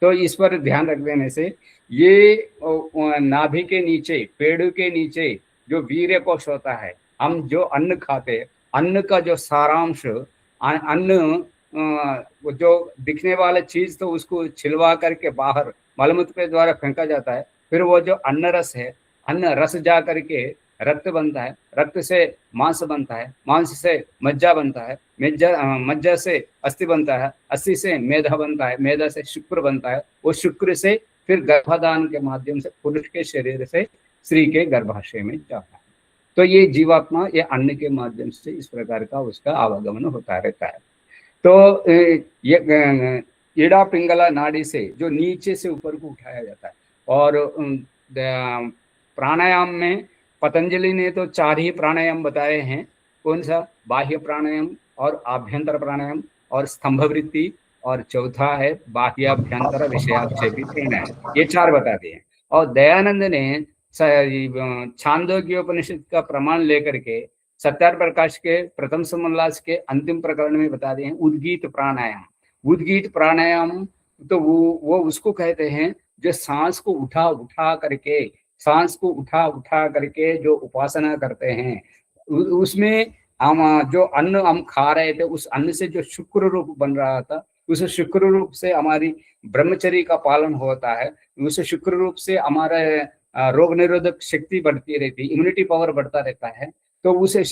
तो इस पर ध्यान रख देने से ये नाभि के नीचे, पेड़ के नीचे जो वीर्य कोश होता है, हम जो अन्न खाते हैं, अन्न का जो सारांश, अन्न जो दिखने वाला चीज तो उसको छिलवा करके बाहर मलमूत्र के द्वारा फेंका जाता है। फिर वो जो अन्न रस है, अन्न रस जा करके रक्त बनता है, रक्त से मांस बनता है, मांस से मज्जा बनता है, मज्जा से अस्थि बनता है, अस्थि से मेधा बनता है, मेधा से शुक्र बनता है, वो शुक्र से फिर गर्भाधान के माध्यम से पुरुष के शरीर से स्त्री के गर्भाशय में जाता है। तो ये जीवात्मा ये अन्न के माध्यम से इस प्रकार का उसका आवागमन होता रहता है। तो ये इड़ा पिंगला नाड़ी से जो नीचे से ऊपर को उठाया जाता है। और प्राणायाम में पतंजलि ने तो 4 ही प्राणायाम बताए हैं। कौन सा? बाह्य प्राणायाम और आभ्यंतर प्राणायाम और स्तंभवृत्ति, और चौथा है बाह्याभ्यंतर विषयाक्षेपी प्राणायाम। ये 4 बता दिए। और दयानंद ने छांदोग्योपनिषद का प्रमाण लेकर के सत्यार प्रकाश के प्रथम समोल्लास के अंतिम प्रकरण में बता दिए हैं उद्गीत प्राणायाम। उद्गीत प्राणायाम तो वो उसको कहते हैं जो सांस को उठा करके जो उपासना करते हैं। उसमें हम जो अन्न हम खा रहे थे, उस अन्न से जो शुक्र रूप बन रहा था, उस शुक्र रूप से हमारी ब्रह्मचर्य का पालन होता है। उस शुक्र रूप से हमारा रोग निरोधक शक्ति बढ़ती रहती है, इम्यूनिटी पावर बढ़ता रहता है। तो उसे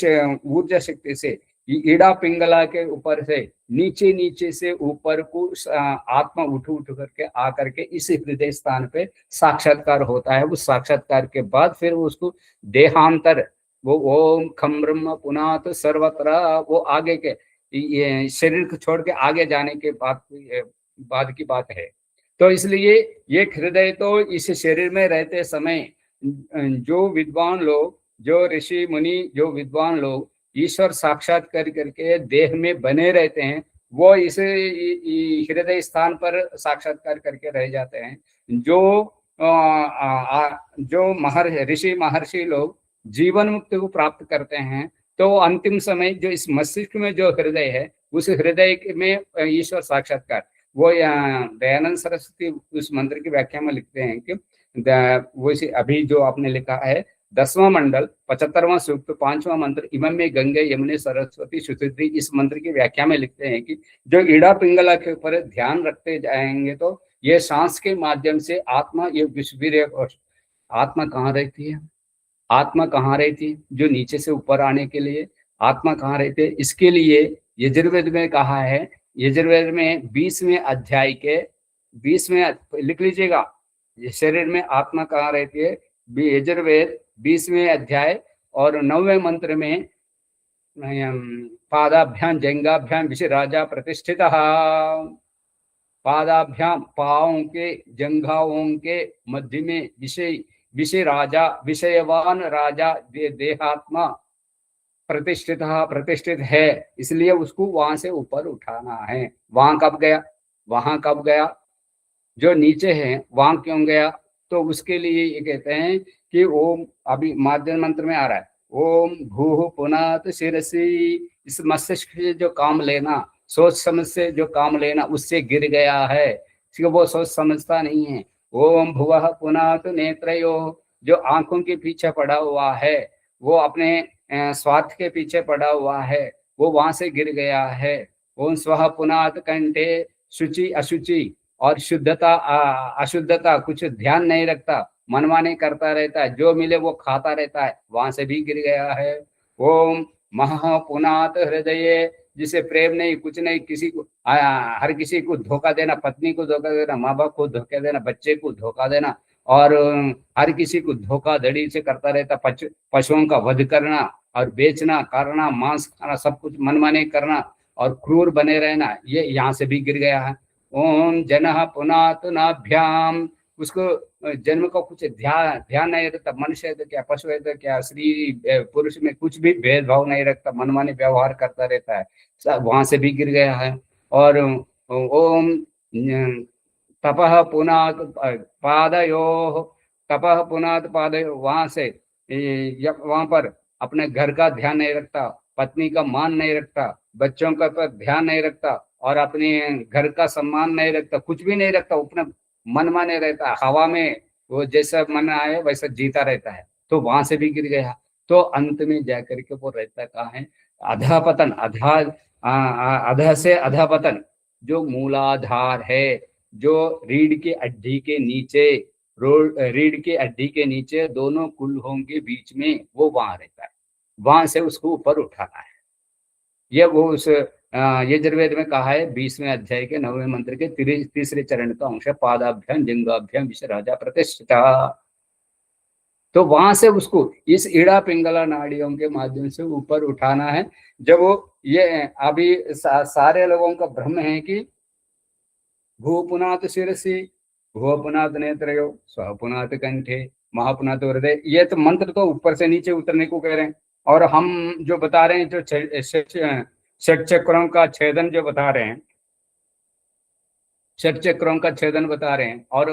ऊर्जा शक्ति से इड़ा पिंगला के ऊपर से नीचे से ऊपर को आत्मा उठ करके आकर के इस हृदय स्थान पे साक्षात्कार होता है। उस साक्षात्कार के बाद फिर उसको देहांतर, वो ओम खम ब्रह्म पुनात सर्वत्र, वो आगे के ये शरीर को छोड़ के आगे जाने के बाद की बात है। तो इसलिए ये हृदय तो इस शरीर में रहते समय जो विद्वान लोग, जो ऋषि मुनि, जो विद्वान लोग ईश्वर साक्षात्कार करके देह में बने रहते हैं, वो इस हृदय स्थान पर साक्षात्कार करके रह जाते हैं। जो जो ऋषि महर्षि लोग जीवन मुक्ति को प्राप्त करते हैं, तो अंतिम समय जो इस मस्तिष्क में जो हृदय है, उस हृदय में ईश्वर साक्षात्कार, वो दयानंद सरस्वती उस मंत्र की व्याख्या में लिखते हैं कि वो अभी जो आपने लिखा है 10वां मंडल 75वां सूक्त 5वां मंत्र, इमं में गंगे यमुने सरस्वती सुसिद्धि, इस मंत्र की व्याख्या में लिखते हैं कि जो इड़ा पिंगला के ऊपर ध्यान रखते जाएंगे तो ये सांस के माध्यम से आत्मा, ये विश्व आत्मा कहाँ रहती है, आत्मा कहाँ रहती है, जो नीचे से ऊपर आने के लिए आत्मा कहाँ रहती है, इसके लिए यजुर्वेद में कहा है, यजुर्वेद में 20वें अध्याय के 20वें, लिख लीजिएगा, शरीर में आत्मा कहाँ रहती है, यजुर्वेद 20वें अध्याय और 9वें मंत्र में पादाभ्याम जंगाभ्याम विषय राजा प्रतिष्ठित, पादाभ्याम पाओं के जंघाओं के मध्य में विषय राजा, विषयवान राजा देहात्मा प्रतिष्ठित प्रतिष्ठित है, इसलिए उसको वहां से ऊपर उठाना है। वहां कब गया, वहां कब गया, जो नीचे है वहां क्यों गया, तो उसके लिए ये कहते हैं कि ओम, अभी माध्यम मंत्र में आ रहा है, ओम भूः पुनात शिरसी, इस मस्तिष्क से जो काम लेना, सोच समझ से जो काम लेना, उससे गिर गया है, वो सोच समझता नहीं है। ओम भुवः पुनात नेत्रयो, जो आंखों के पीछे पड़ा हुआ है, वो अपने स्वार्थ के पीछे पड़ा हुआ है, वो वहां से गिर गया है। ओम स्वः पुनात कंठे, शुचि अशुचि और शुद्धता अशुद्धता, कुछ ध्यान नहीं रखता, मनमानी करता रहता है, जो मिले वो खाता रहता है, वहां से भी गिर गया है। ओम महापुनात हृदय, जिसे प्रेम नहीं, कुछ नहीं, किसी को हर किसी को धोखा देना, पत्नी को धोखा देना, माँ बाप को धोखा देना, बच्चे को धोखा देना, और हर किसी को धोखाधड़ी से करता रहता, पशुओं का वध करना और बेचना, करना, मांस खाना, सब कुछ मनमानी करना और क्रूर बने रहना, ये यहाँ से भी गिर गया है। ओम जनः पुनात नाभ्याम, उसको जन्म को कुछ ध्यान नहीं रखता, मनुष्य है तो क्या, पशु है तो क्या, स्त्री पुरुष में कुछ भी भेदभाव नहीं रखता, मनमानी व्यवहार करता रहता है, वहां से भी गिर गया है। और ओम तपः पुनात पादयोः, तपः पुनात पादयोः, वहां से वहां पर अपने घर का ध्यान नहीं रखता, पत्नी का मान नहीं रखता, बच्चों का पर ध्यान नहीं रखता, और अपने घर का सम्मान नहीं रखता, कुछ भी नहीं रखता, अपना मन माने रहता है, हवा में वो जैसा मन आए वैसा जीता रहता है, तो वहां से भी गिर गया। तो अंत में जाकर के वो रहता कहाँ है, अधपतन, अध से अधपतन, जो मूलाधार है, जो रीढ़ के अड्डी के नीचे, रीढ़ के अड्डी के नीचे दोनों कुल्हों के बीच में, वो वहां रहता है, वहां से उसको ऊपर उठाना है। ये वो उस यजुर्वेद में कहा है 20वें अध्याय के 9वें मंत्र के तीसरे चरण का अंश, पादाभ्याम जंगाभ्याम विषय राजा प्रतिष्ठिता। तो वहां से उसको इस इड़ा पिंगला नाड़ियों के माध्यम से ऊपर उठाना है। जब वो ये अभी सारे लोगों का भ्रम है कि भूपुनात शिरसी, भूपुनात नेत्रयो, स्वपुनात कंठे, महापुनात हृदय, ये तो मंत्र तो ऊपर से नीचे उतरने को कह रहे हैं, और हम जो बता रहे हैं, जो षट चक्रों का छेदन जो बता रहे हैं, षट चक्रों का छेदन बता रहे हैं, और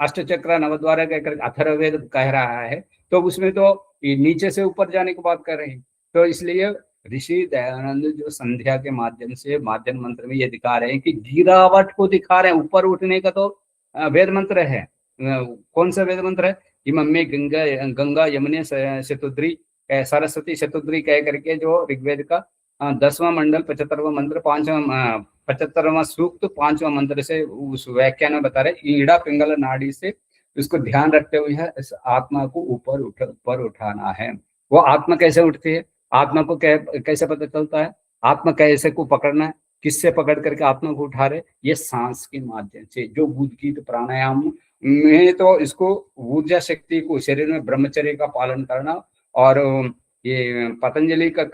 अष्ट चक्र नवद्वार कहकर अथर्ववेद कह रहा है, तो उसमें तो नीचे से ऊपर जाने की बात कर रहे हैं। तो इसलिए ऋषि दयानंद जो संध्या के माध्यम से माध्यम मंत्र में ये दिखा रहे हैं कि गिरावट को दिखा रहे हैं, ऊपर उठने का तो वेद मंत्र है। कौन सा वेद मंत्र है, इमं में गंगा यमुने शतुद्री, सरस्वती शतुद्री कह करके जो ऋग्वेद का 10वां मंडल 75वां मंत्र 75वां सूक्त 5वां मंत्र से उस व्याख्यान में बता रहे, ईड़ा पिंगला नाड़ी से उसको ध्यान रखते हुए है इस आत्मा को ऊपर उठाना है। वो आत्मा कैसे उठती है, आत्मा को कैसे पता चलता है, आत्मा कैसे को पकड़ना है, किससे पकड़ करके आत्मा को उठा रहे, ये सांस के माध्यम से, जो उद्गीत प्राणायाम में तो इसको ऊर्जा शक्ति को शरीर में ब्रह्मचर्य का पालन करना, और ये पतंजलि का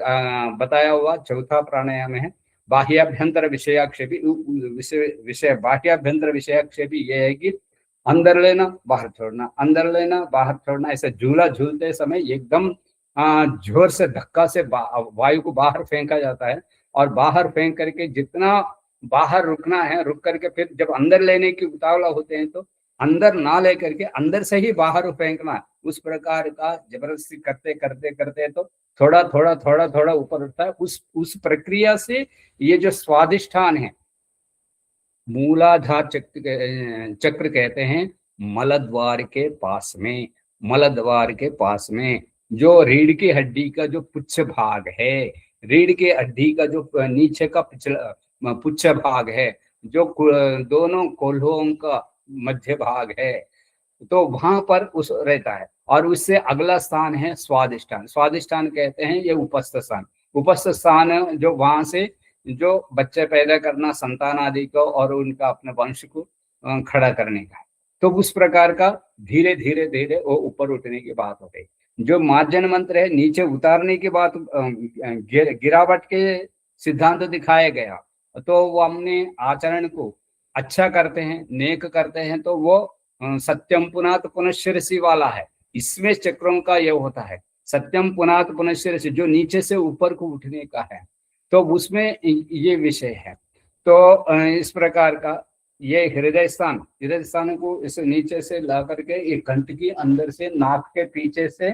बताया हुआ चौथा प्राणायाम है बाह्याभ्यंतर विषयाक्षेपी, विषय बाह्याभ्यंतर विषयाक्षेपी, ये है कि अंदर लेना बाहर छोड़ना, अंदर लेना बाहर छोड़ना, ऐसे झूला झूलते समय एकदम जोर से धक्का से वायु को बाहर फेंका जाता है, और बाहर फेंक करके जितना बाहर रुकना है रुक करके फिर जब अंदर लेने की उतावला होते हैं तो अंदर ना लेकर के अंदर से ही बाहर फेंकना, उस प्रकार का जबरदस्ती करते करते करते तो थोड़ा थोड़ा थोड़ा थोड़ा ऊपर उठता है। उस प्रक्रिया से ये जो स्वादिष्ठान है, मूलाधार चक्र कहते हैं, मलद्वार के पास में, मलद्वार के पास में जो रीढ़ की हड्डी का जो पुच्छ भाग है, रीढ़ की हड्डी का जो नीचे का पिछला पुच्छ भाग है, जो दोनों कोल्हों का मध्य भाग है, तो वहां पर उस रहता है। और उससे अगला स्थान है स्वादिष्ठान। स्वादिष्ठान कहते हैं ये उपस्थ स्थान, उपस्थ स्थान जो वहां से जो बच्चे पैदा करना, संतान आदि को और उनका अपने वंश को खड़ा करने का, तो उस प्रकार का धीरे धीरे धीरे वो ऊपर उठने की बात हो गई। जो मार्जन मंत्र है नीचे उतारने की बात, गिरावट के सिद्धांत दिखाया गया, तो वो हमने आचरण को अच्छा करते हैं, नेक करते हैं, तो वो सत्यम पुनात पुनश्शिरसि वाला है। इसमें चक्रों का ये होता है, सत्यम पुनात पुनश्शिरसि, जो नीचे से ऊपर को उठने का है, तो उसमें ये विषय है। तो इस प्रकार का ये हृदय स्थान को इस नीचे से ला करके ये कंठ की अंदर से नाक के पीछे से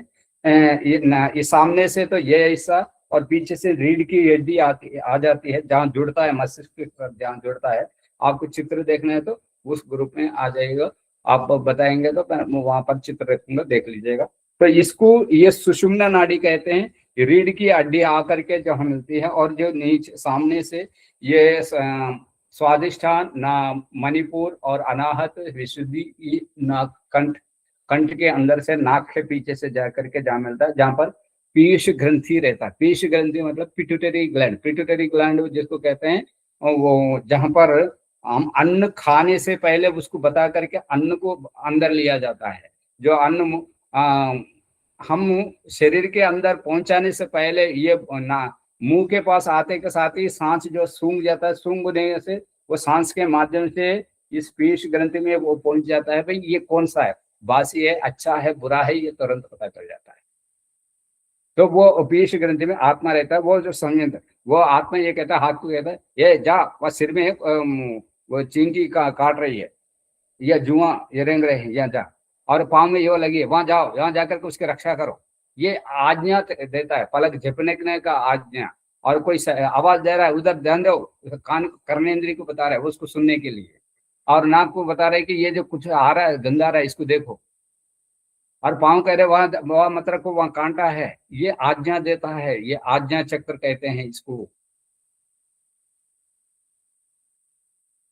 ये सामने से तो ये हिस्सा, और पीछे से रीढ़ की हड्डी आ जाती है, जहाँ जुड़ता है मस्तिष्क के साथ, जहाँ जुड़ता है। आपको चित्र देखना है तो उस ग्रुप में आ जाएगा, आप बताएंगे तो मैं वहां पर चित्र रखूंगा, देख लीजिएगा। तो इसको ये सुषुम्ना नाड़ी कहते हैं। रीढ़ की हड्डी आकर के जहाँ मिलती है, और जो नीचे सामने से ये स्वादिष्ठान ना मणिपुर और अनाहत विशुद्धि नाक कंठ के अंदर से नाक के पीछे से जाकर के जहाँ मिलता है, जहाँ पर पीयूष ग्रंथि रहता है। पीयूष ग्रंथि मतलब पिट्यूटरी ग्लैंड, पिट्यूटरी ग्लैंड जिसको कहते हैं, वो जहाँ पर हम अन्न खाने से पहले उसको बता करके अन्न को अंदर लिया जाता है। जो अन्न हम शरीर के अंदर पहुंचाने से पहले ये ना मुंह के पास आते के साथ ही सांस जो सूंघ जाता है, सूंघने से वो सांस के माध्यम से इस पीयूष ग्रंथि में वो पहुंच जाता है, भाई ये कौन सा है, बासी है, अच्छा है, बुरा है, ये तुरंत पता चल जाता है। तो वो पीयूष ग्रंथि में आत्मा रहता है, वो जो संयंत्र, वो आत्मा ये कहता है, हाथ को कहता है ये जा, वह सिर में वो चींटी काट रही है, या जुआ ये रेंग रहे हैं, या जा, और पाँव में ये लगी है, वहां जाओ, वहां जाकर के उसकी रक्षा करो, ये आज्ञा देता है, पलक झपकने का आज्ञा। और कोई आवाज दे रहा है, उधर ध्यान दो, कान कर्णेंद्रिय को बता रहा है वो उसको सुनने के लिए, और नाक को बता रहा है कि ये जो कुछ आ रहा है, गंदा आ रहा है, इसको देखो, और पाँव कह रहे वहां मत रखो, वहां कांटा है, ये आज्ञा देता है, ये आज्ञा चक्र कहते हैं इसको।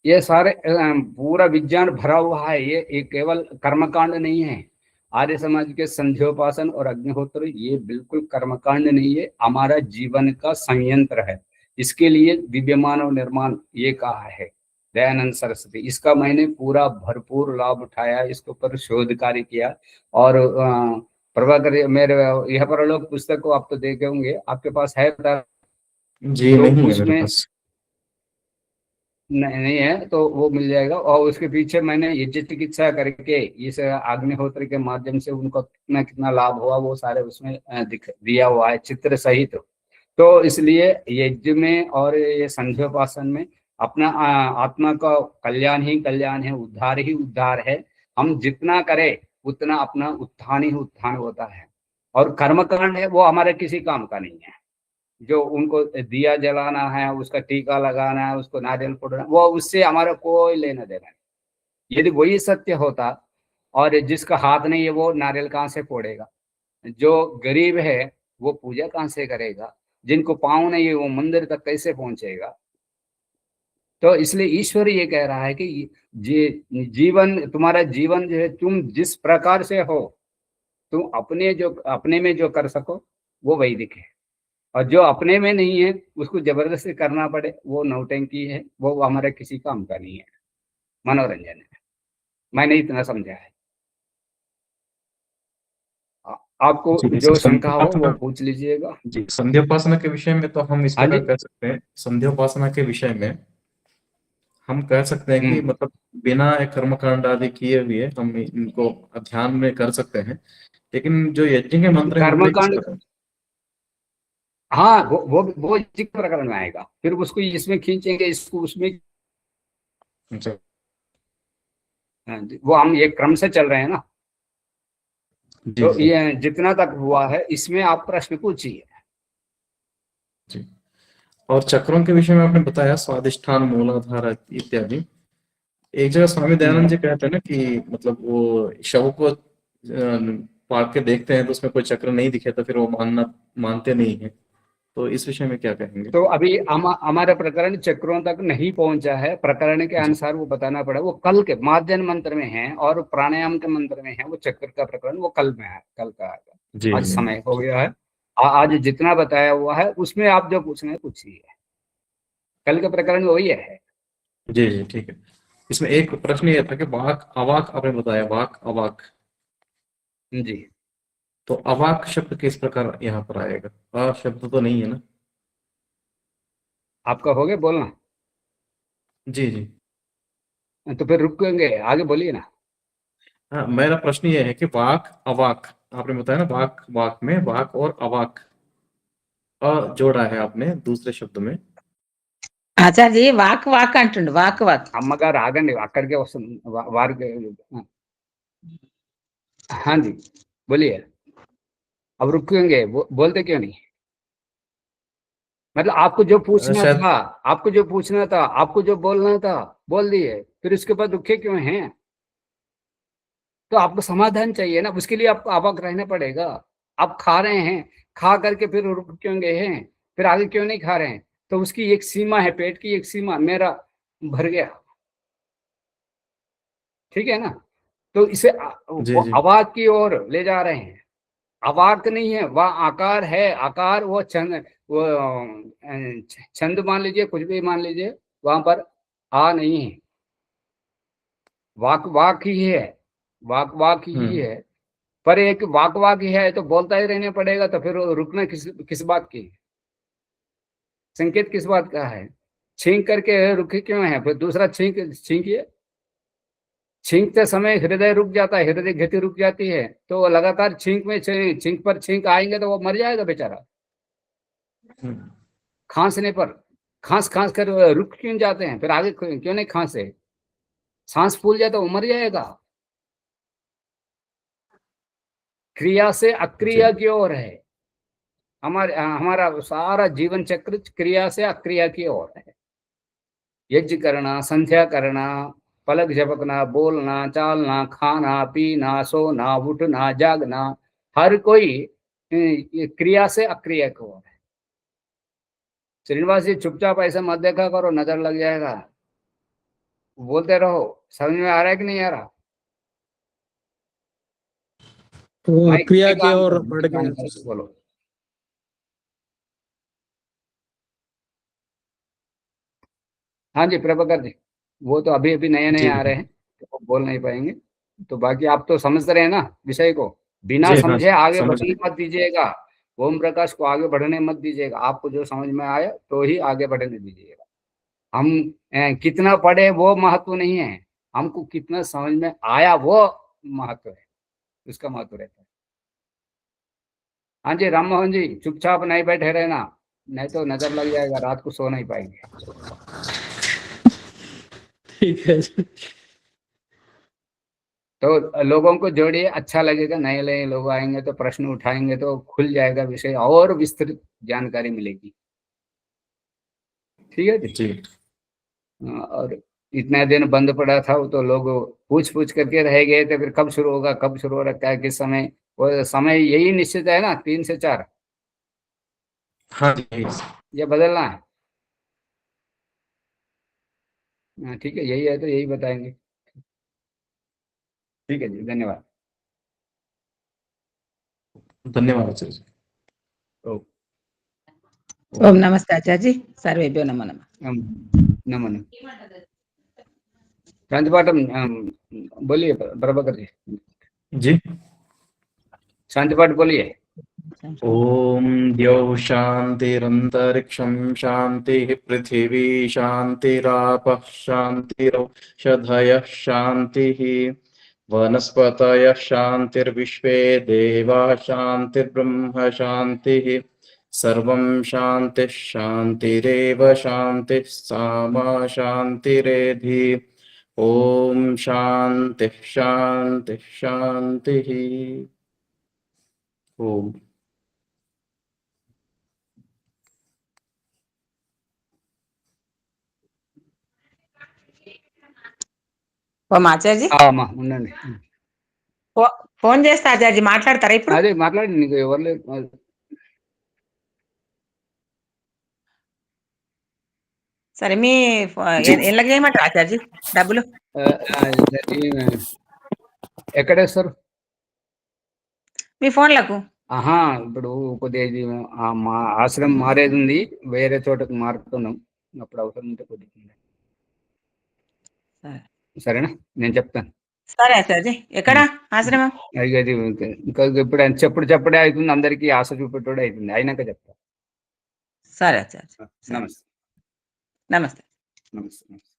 ये सारे पूरा विज्ञान भरा हुआ है, ये केवल कर्मकांड नहीं है। आर्य समाज के संध्योपासन और अग्निहोत्र ये बिल्कुल कर्मकांड नहीं है, हमारा जीवन का संयंत्र है। इसके लिए दिव्यमान और निर्माण ये कहा है दयानंद सरस्वती, इसका मैंने पूरा भरपूर लाभ उठाया, इसके ऊपर शोध कार्य किया। और प्रभाकर मेरे यह पर लोग पुस्तक को आप तो देखे होंगे, आपके पास है? जी तो नहीं है उसमें मेरे पास। नहीं है तो वो मिल जाएगा। और उसके पीछे मैंने यज्ञ चिकित्सा करके इस अग्निहोत्र के माध्यम से उनको कितना कितना लाभ हुआ वो सारे उसमें दिया हुआ है चित्र सहित। तो इसलिए यज्ञ में और ये संध्योपासन में अपना आत्मा का कल्याण ही कल्याण है, उद्धार ही उद्धार है। हम जितना करें उतना अपना उत्थान ही उत्थान होता है। और कर्मकांड है वो हमारे किसी काम का नहीं है। जो उनको दिया जलाना है, उसका टीका लगाना है, उसको नारियल फोड़ना, वो उससे हमारा कोई लेना देना नहीं। यदि वही सत्य होता, और जिसका हाथ नहीं है वो नारियल कहाँ से फोड़ेगा, जो गरीब है वो पूजा कहाँ से करेगा, जिनको पाँव नहीं है वो मंदिर तक कैसे पहुंचेगा। तो इसलिए ईश्वर ये कह रहा है कि जीवन, तुम्हारा जीवन जो है, तुम जिस प्रकार से हो, तुम अपने में जो कर सको वो वैदिक है, और जो अपने में नहीं है उसको जबरदस्ती करना पड़े वो नौटंकी है, वो हमारे किसी काम का नहीं है, मनोरंजन है। मैंने इतना समझा है। आपको जी, जो शंका हो वो संध्योपासना, पूछ लीजिएगा। जी संध्योपासना के विषय में तो हम इस हाँ प्रकार जी। कर सकते हैं। संध्योपासना के विषय में हम कह सकते हैं कि हम्म। मतलब बिना कर्मकांड आदि किए हुए हम इनको ध्यान में कर सकते हैं, लेकिन जो यज्ञ के मंत्र हैं उनमें किस कर्मकांड, प्रकार? हाँ वो इसी प्रकरण में आएगा, फिर उसको इसमें खींचेंगे, इसको उसमें। अच्छा, हाँ जी, वो हम एक क्रम से चल रहे हैं ना, जी तो जी ये जितना तक हुआ है इसमें आप प्रश्न पूछिए। जी। और चक्रों के विषय में आपने बताया स्वादिष्ठान, मूलाधार इत्यादि। एक जगह स्वामी दयानंद जी कहते हैं ना कि मतलब वो शव को पाक के देखते हैं तो उसमें कोई चक्र नहीं दिखे तो फिर वो मानते नहीं है, तो इस विषय में क्या कहेंगे? तो अभी हमारा प्रकरण चक्रों तक नहीं पहुंचा है, प्रकरण के जी अनुसार वो बताना पड़ा, वो कल के मार्जन मंत्र में है और प्राणायाम के मंत्र में है, वो चक्र का प्रकरण वो कल में है, कल का आएगा। जी आज जी समय हो गया है, आज जितना बताया हुआ है उसमें आप जो पूछना है पूछिए, कल के प्रकरण में वही है। जी जी, ठीक है। इसमें एक प्रश्न ये था कि वाक अवाक आपने बताया, वाक अवाक, जी, तो अवाक शब्द किस प्रकार यहाँ पर आएगा? अ शब्द तो नहीं है ना? आपका हो गया बोलना, जी जी। तो फिर रुकेंगे, आगे बोलिए ना। हाँ, मेरा प्रश्न ये है कि वाक अवाक आपने बताया ना, वाक वाक में वाक और अवाक, अ जोड़ा है आपने दूसरे शब्द में। ఆచార్య వాక్ వాక్ అంటుండు వాక్ వాక్ అమ్మగారు ఆగండి, అక్కడికే వస్తుంది వారికి। हाँ जी, बोलिए। अब रुकेंगे, बोलते क्यों नहीं? मतलब आपको जो पूछना शायद। था, आपको जो पूछना था, आपको जो बोलना था बोल दिए, फिर उसके बाद रुके क्यों हैं? तो आपको समाधान चाहिए ना, उसके लिए आपको अवाक रहना पड़ेगा। आप खा रहे हैं, खा करके फिर रुक क्यों गए हैं, फिर आगे क्यों नहीं खा रहे हैं? तो उसकी एक सीमा है, पेट की एक सीमा, मेरा भर गया, ठीक है ना? तो इसे जी वो जी अवाक की ओर ले जा रहे हैं। अवाक नहीं है, वह आकार है, आकार वो छंद, वो छंद मान लीजिए, कुछ भी मान लीजिए, वहां पर आ नहीं है, वाक वाक ही है, वाक वाक ही हम्म है। पर एक वाक वाक ही है तो बोलता ही रहने पड़ेगा, तो फिर वो रुकना किस बात की, संकेत किस बात का है? छींक करके रुके क्यों है? फिर दूसरा छींकिए, छींकते समय हृदय रुक जाता है, हृदय गति रुक जाती है, तो वो लगातार छींक पर छींक आएंगे तो वो मर जाएगा बेचारा। हम्म। खांसने पर खांस खांस कर रुक क्यों जाते हैं, फिर आगे क्यों नहीं खांसे? सांस फूल जाए तो वो मर जाएगा। क्रिया से जी अक्रिया की ओर है, हमारा सारा जीवन चक्र क्रिया से अक्रिया की ओर है। यज्ञ करना, संध्या करना, पलक झपकना, बोलना, चालना, खाना, पीना, सोना, उठना, जागना, हर कोई ये क्रिया से अक्रिया की ओर है। श्रीनिवास जी, चुपचाप ऐसे मत देखा करो, नजर लग जाएगा, बोलते रहो। समझ में आ रहा है कि नहीं आ रहा? वो माइक क्रिया माइक की ऑन ओर करो, बढ़ माइक ऑन गया। करके बोलो। हाँ जी प्रभाकर जी, वो तो अभी अभी नए नए जी आ रहे हैं, तो वो बोल नहीं पाएंगे। तो बाकी आप तो समझ रहे हैं ना विषय को, बिना जी। हाँ, समझे आगे समझ बढ़ने गए। मत दीजिएगा। ओम प्रकाश को आगे बढ़ने मत दीजिएगा, आपको जो समझ में आया तो ही आगे बढ़ने दीजिएगा। हम कितना पढ़े वो महत्व नहीं है, हमको कितना समझ में आया वो महत्व है, उसका महत्व रहता है। हाँ जी राम मोहन जी, चुपचाप नहीं बैठे रहना, नहीं तो नजर लग जाएगा, रात को सो नहीं पाएंगे। ठीक है जी। तो लोगों को जोड़िए, अच्छा लगेगा, नए नए लोग आएंगे तो प्रश्न उठाएंगे तो खुल जाएगा विषय और विस्तृत जानकारी मिलेगी। ठीक है जी। जी और इतने दिन बंद पड़ा था वो, तो लोग पूछ पूछ करके रह गए थे, फिर कब शुरू होगा, कब शुरू हो रखा है, किस समय? वो समय यही निश्चित है ना, 3 से 4, हाँ जी। या बदलना है? ठीक है, यही है तो यही बताएंगे। ठीक है जी, धन्यवाद। धन्यवाद आचार्य जी। ओ, ఓం నమస్తే ఆచార్య సర్వేభ్యో నమో నమః नमो नमः। शांतिपाठम बोलिए प्रभाकर जी, जी शांतिपाठ बोलिए। ओम द्यौः शान्तिरन्तरिक्षं शान्तिः पृथिवी शान्तिरापः शान्तिरौषधयः शान्तिः वनस्पतयः शान्तिर्विश्वे देवाः शान्तिर्ब्रह्म शान्तिः सर्वं शान्तिः शान्तिरेव शान्तिः सामा शान्तिरेधि ओम शान्तिः शान्तिः शान्तिः ओम ఓ ఆచార్య అమ్మా ఉండండి. ఫోన్ చేస్తా ఆచార్య మాట్లాడతారా ఇప్పుడు? అదే మాట్లాడి, నీకు ఎవరు లేరు. సరే మీ ఎళ్ళకి చేయమంటారు ఆచార్య డబ్బులు? ఎక్కడేస్తారు? మీ ఫోన్లకు. ఆహా, ఇప్పుడు కొద్దిగా ఇది మా ఆశ్రమం మారేది ఉంది, వేరే చోటకు మారుతున్నాం. అప్పుడు అవసరం ఉంటే కొద్దిగా. సరేనా, నేను చెప్తాను. సరే ఆచార్య. ఎక్కడ ఆశ్రమం? అది ఇంకా ఇప్పుడు చెప్పుడే అవుతుంది, అందరికీ ఆశ చూపెట్టుడే అవుతుంది, అయినాక చెప్తా. సరే ఆచార్య. నమస్తే. నమస్తే. నమస్తే.